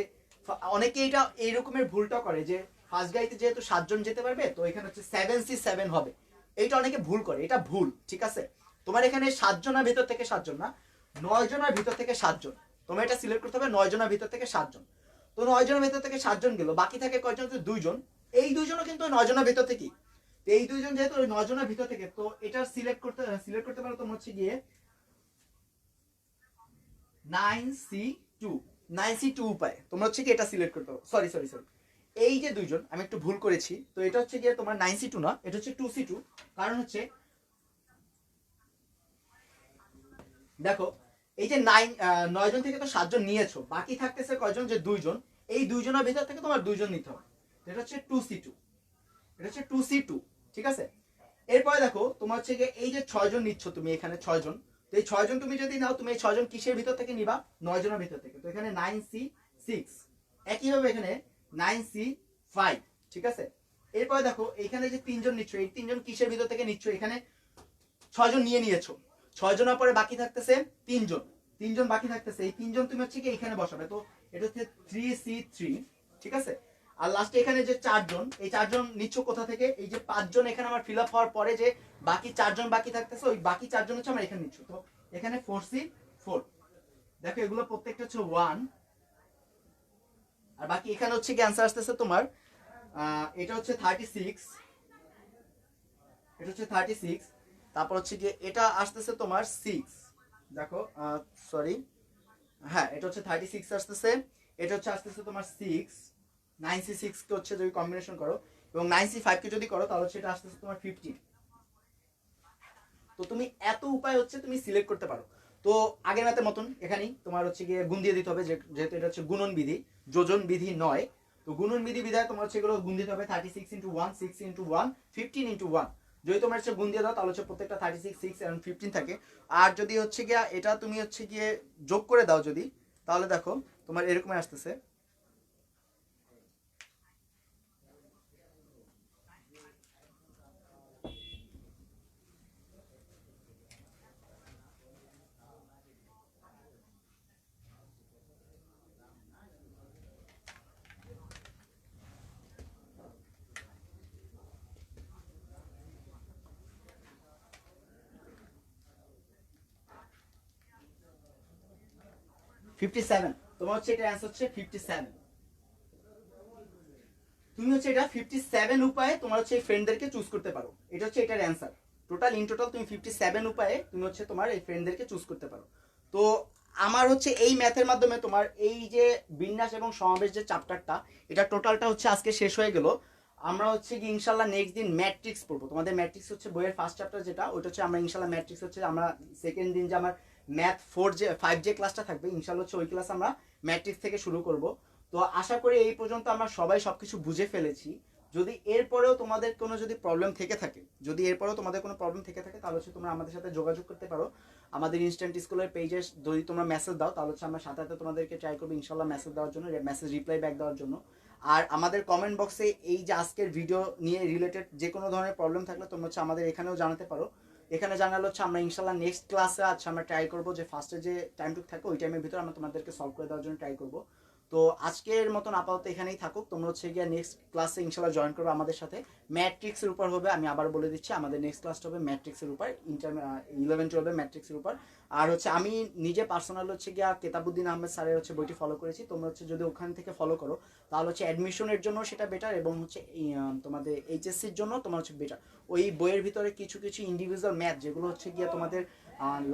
অনেকে এটা এইরকমের ভুলটা করে যে ফার্স্ট গাড়িতে যেহেতু 7 জন যেতে পারবে, তো এখানে হচ্ছে 7C7 হবে, এইটা অনেকে ভুল করে, এটা ভুল, ঠিক আছে। তোমার এখানে 7 জনের ভিতর থেকে 7 জন না, 9 জনের ভিতর থেকে 7 জন, তোমার এটা সিলেক্ট করতে হবে 9 জনের ভিতর থেকে 7 জন। তো 9 জনের ভিতর থেকে 7 জন গেল, বাকি থাকে কয়জন? 2 জন। এই 2 জনও কিন্তু 9 জনের ভিতর থেকেই। তো এই 2 জন যেহেতু 9 জনের ভিতর থেকে, তো এটা সিলেক্ট করতে পারো তোমার হচ্ছে গিয়ে 9C2, 9C2 উপায় তোমরা হচ্ছে কি এটা সিলেক্ট করতে পারো। সরি সরি সরি, এই যে 2 জন আমি একটু ভুল করেছি, তো এটা হচ্ছে গিয়ে তোমার 9C2 না, এটা হচ্ছে 2C2। কারণ হচ্ছে দেখো এই যে 9 জন থেকে তো 7 জন নিয়েছো, বাকি থাকতেছে কয়জন? যে 2 জন। এই 2 জনের ভিতর থেকে তোমার 2 জন নিতে হবে, এটা হচ্ছে 2C2, এটা হচ্ছে 2C2, ঠিক আছে। এরপরে দেখো তোমার হচ্ছে গিয়ে এই যে 6 জন নিচ্ছ তুমি, এখানে 6 জন। তো এই 6 জন তুমি যদি নাও, তুমি এই 6 জন কিসের ভিতর থেকে নিবা? 9 জনের ভিতর থেকে। তো এখানে 9C6, একইভাবে এখানে 9C5, ঠিক আছে। এরপরে দেখো এখানে যে 3 জন নিচ্ছ, এই 3 জন কিসের ভিতর থেকে নিচ্ছ? এখানে 6 জন নিয়ে নিয়েছো, 6 জনের পরে বাকি থাকতেছে 3 জন, 3 জন বাকি থাকতেছে। এই 3 জন তুমি হচ্ছে কি এখানে বসাবে, তো এটা হচ্ছে 3C3, ঠিক আছে। আর লাস্টে এখানে যে 4 জন, এই 4 জন নিচ্ছ কোথা থেকে? এই যে 5 জন এখানে আমার ফিল আপ হওয়ার পরে যে বাকি 4 জন বাকি থাকতেছে, ওই বাকি 4 জন হচ্ছে আমরা এখানে নিচ্ছ। তো এখানে 4C4, দেখো এগুলো প্রত্যেকটা হচ্ছে 1, আর বাকি এখানে হচ্ছে কি অ্যান্সার আসতেছে তোমার এটা হচ্ছে 36, এটা হচ্ছে 36, তারপর হচ্ছে কি এটা আসতেছে তোমার 6, দেখো সরি, হ্যাঁ এটা হচ্ছে 36 আসতেছে, এটা হচ্ছে আসতেছে তোমার 6, 9C6 কে হচ্ছে যদি কম্বিনেশন করো এবং 9C5 কে যদি করো তাহলে হচ্ছে এটা আসতেছে তোমার 15। তো তুমি এত উপায় হচ্ছে তুমি সিলেক্ট করতে পারো। তো আগের ম্যাথের মতন এখানেই তোমার হচ্ছে গিয়ে গুণ দিয়ে দিতে হবে, যেহেতু এটা হচ্ছে গুণন বিধি, যোজন বিধি নয়। তো গুণন বিধি বিধায় তোমার হচ্ছে এগুলো গুণ দিতে হবে 36 ইন্টু 1, 6 ইন্টু 1, 15 ইন্টু 1। যদি তোমার হচ্ছে গুণ দিয়ে দাও তাহলে হচ্ছে প্রত্যেকটা 36, 6 এবং 15 থাকে। আর যদি হচ্ছে গিয়ে এটা তুমি হচ্ছে গিয়ে যোগ করে দাও যদি, তাহলে দেখো তোমার এরকমই আসতেছে। ফিফটি সেভেন, তোমার হচ্ছে এটা অ্যান্সার হচ্ছে 57। তুমি হচ্ছে এটা 57 উপায়ে তোমার হচ্ছে ফ্রেন্ডদেরকে চুজ করতে পারো, এটা হচ্ছে এটার অ্যান্সার। টোটাল ইন টোটাল তুমি 57 উপায়ে তুমি হচ্ছে তোমার এই ফ্রেন্ডদেরকে চুজ করতে পারো। তো আমার হচ্ছে এই ম্যাথের মাধ্যমে তোমার এই যে বিন্যাস এবং সমাবেশ যে চ্যাপ্টারটা, এটা টোটালটা হচ্ছে আজকে শেষ হয়ে গেল। আমরা হচ্ছে কি ইনশাল্লাহ নেক্সট দিন ম্যাট্রিক্স পড়বো। তোমাদের ম্যাট্রিক্স হচ্ছে বইয়ের ফার্স্ট চ্যাপ্টার যেটা, ওইটা হচ্ছে আমরা ইনশাল্লাহ ম্যাট্রিক্স হচ্ছে আমরা সেকেন্ড দিন যে আমার ম্যাথ 4 যে 5 যে ক্লাসটা থাকবে ইনশাল্লাহ হচ্ছে ওই ক্লাস আমরা ম্যাট্রিক্স থেকে শুরু করব। তো আশা করি এই পর্যন্ত আমরা সবাই সবকিছু বুঝে ফেলেছি। যদি এরপরেও তোমাদের কোনো যদি প্রবলেম থেকে থাকে, যদি এরপরেও তোমাদের কোনো প্রবলেম থেকে থাকে তাহলে হচ্ছে তোমরা আমাদের সাথে যোগাযোগ করতে পারো। আমাদের ইনস্ট্যান্ট স্কুলের পেজে যদি তোমরা মেসেজ দাও তাহলে হচ্ছে আমরা সাথে সাথে তোমাদেরকে ট্রাই করবো ইনশাল্লাহ মেসেজ দেওয়ার জন্য, মেসেজ রিপ্লাই ব্যাক দেওয়ার জন্য। আর আমাদের কমেন্ট বক্সে এই যে আজকের ভিডিও নিয়ে রিলেটেড যে কোনো ধরনের প্রবলেম থাকলে তোমরা হচ্ছে আমাদের এখানেও জানাতে পারো। এখানে জানালে হচ্ছে আমরা ইনশাল্লাহ নেক্সট ক্লাসে আচ্ছা আমরা ট্রাই করবো যে ফার্স্টে যে টাইমটুকু থাকে ওই টাইমের ভিতরে আমরা তোমাদেরকে সলভ করে দেওয়ার জন্য ট্রাই করবো। তো আজকের মতন আপাতত এখানেই থাকুক, তোমরা হচ্ছে গিয়ে নেক্সট ক্লাসে ইনশাল্লাহ জয়েন করবে আমাদের সাথে। ম্যাট্রিক্সের উপর হবে, আমি আবার বলে দিচ্ছি আমাদের নেক্সট ক্লাসটা হবে ম্যাট্রিক্সের উপর, 11-12 ম্যাট্রিক্সের উপর। আর হচ্ছে আমি নিজে পার্সোনাল হচ্ছে গিয়ে কেতাবুদ্দিন আহমেদ স্যারের হচ্ছে বইটি ফলো করেছি, তোমরা হচ্ছে যদি ওখান থেকে ফলো করো তাহলে হচ্ছে অ্যাডমিশনের জন্য সেটা বেটার এবং হচ্ছে তোমাদের এইচএসসির জন্য তোমার হচ্ছে বেটার। ওই বইয়ের ভিতরে কিছু কিছু ইন্ডিভিজুয়াল ম্যাথ যেগুলো হচ্ছে গিয়ে তোমাদের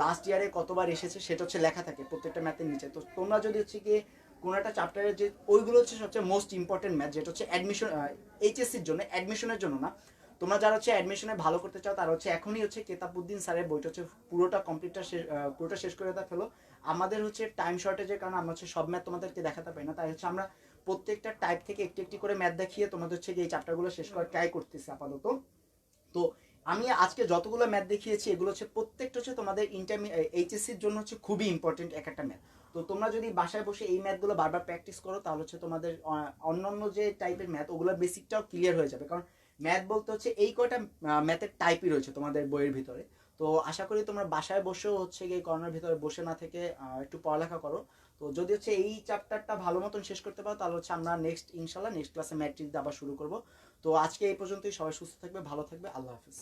লাস্ট ইয়ারে কতবার এসেছে সেটা হচ্ছে লেখা থাকে প্রত্যেকটা ম্যাথের নিচে। তো তোমরা যদি হচ্ছে গিয়ে কোনো একটা চ্যাপ্টারের যে ওইগুলো হচ্ছে সবচেয়ে মোস্ট ইম্পর্টেন্ট ম্যাথ, যেটা হচ্ছে অ্যাডমিশন এইচএসসির জন্য, অ্যাডমিশনের জন্য না। তোমরা যারা হচ্ছে অ্যাডমিশনে ভালো করতে চাও তারা হচ্ছে এখনই হচ্ছে কেতাবুদ্দিন স্যারের বইটা হচ্ছে পুরোটা শেষ করে ফেলো। আমাদের হচ্ছে টাইম শর্টেজের কারণে আমরা হচ্ছে সব ম্যাথ তোমাদেরকে দেখাতে পারি না, তাই হচ্ছে আমরা প্রত্যেকটা টাইপ থেকে একটি একটি করে ম্যাথ দেখিয়ে তোমাদের হচ্ছে এই চ্যাপ্টারগুলো শেষ করার ট্রাই করতেছি আপাতত। তো আমি আজকে যতগুলো ম্যাথ দেখিয়েছি এগুলো হচ্ছে প্রত্যেকটা হচ্ছে তোমাদের এইচএসসির জন্য হচ্ছে খুবই ইম্পর্টেন্ট এক একটা ম্যাথ। তো তোমরা যদি বাসায় বসে এই ম্যাথগুলো বারবার প্র্যাকটিস করো তাহলে হচ্ছে তোমাদের অন্যান্য যে টাইপের ম্যাথ ওগুলোর বেসিকটাও ক্লিয়ার হয়ে যাবে, কারণ ম্যাথ বলতে হচ্ছে এই কয়টা ম্যাথের টাইপই রয়েছে তোমাদের বইয়ের ভিতরে। তো আশা করি তোমরা বাসায় বসেও হচ্ছে এই কর্নার ভিতরে বসে না থেকে একটু পড়ালেখা করো। তো যদি হচ্ছে এই চ্যাপ্টারটা ভালো মতন শেষ করতে পারো তাহলে হচ্ছে আমরা ইনশাল্লাহ নেক্সট ক্লাসে ম্যাট্রিক্স আবার শুরু করবো। তো আজকে এই পর্যন্তই, সবাই সুস্থ থাকবে, ভালো থাকবে, আল্লাহ হাফিজ।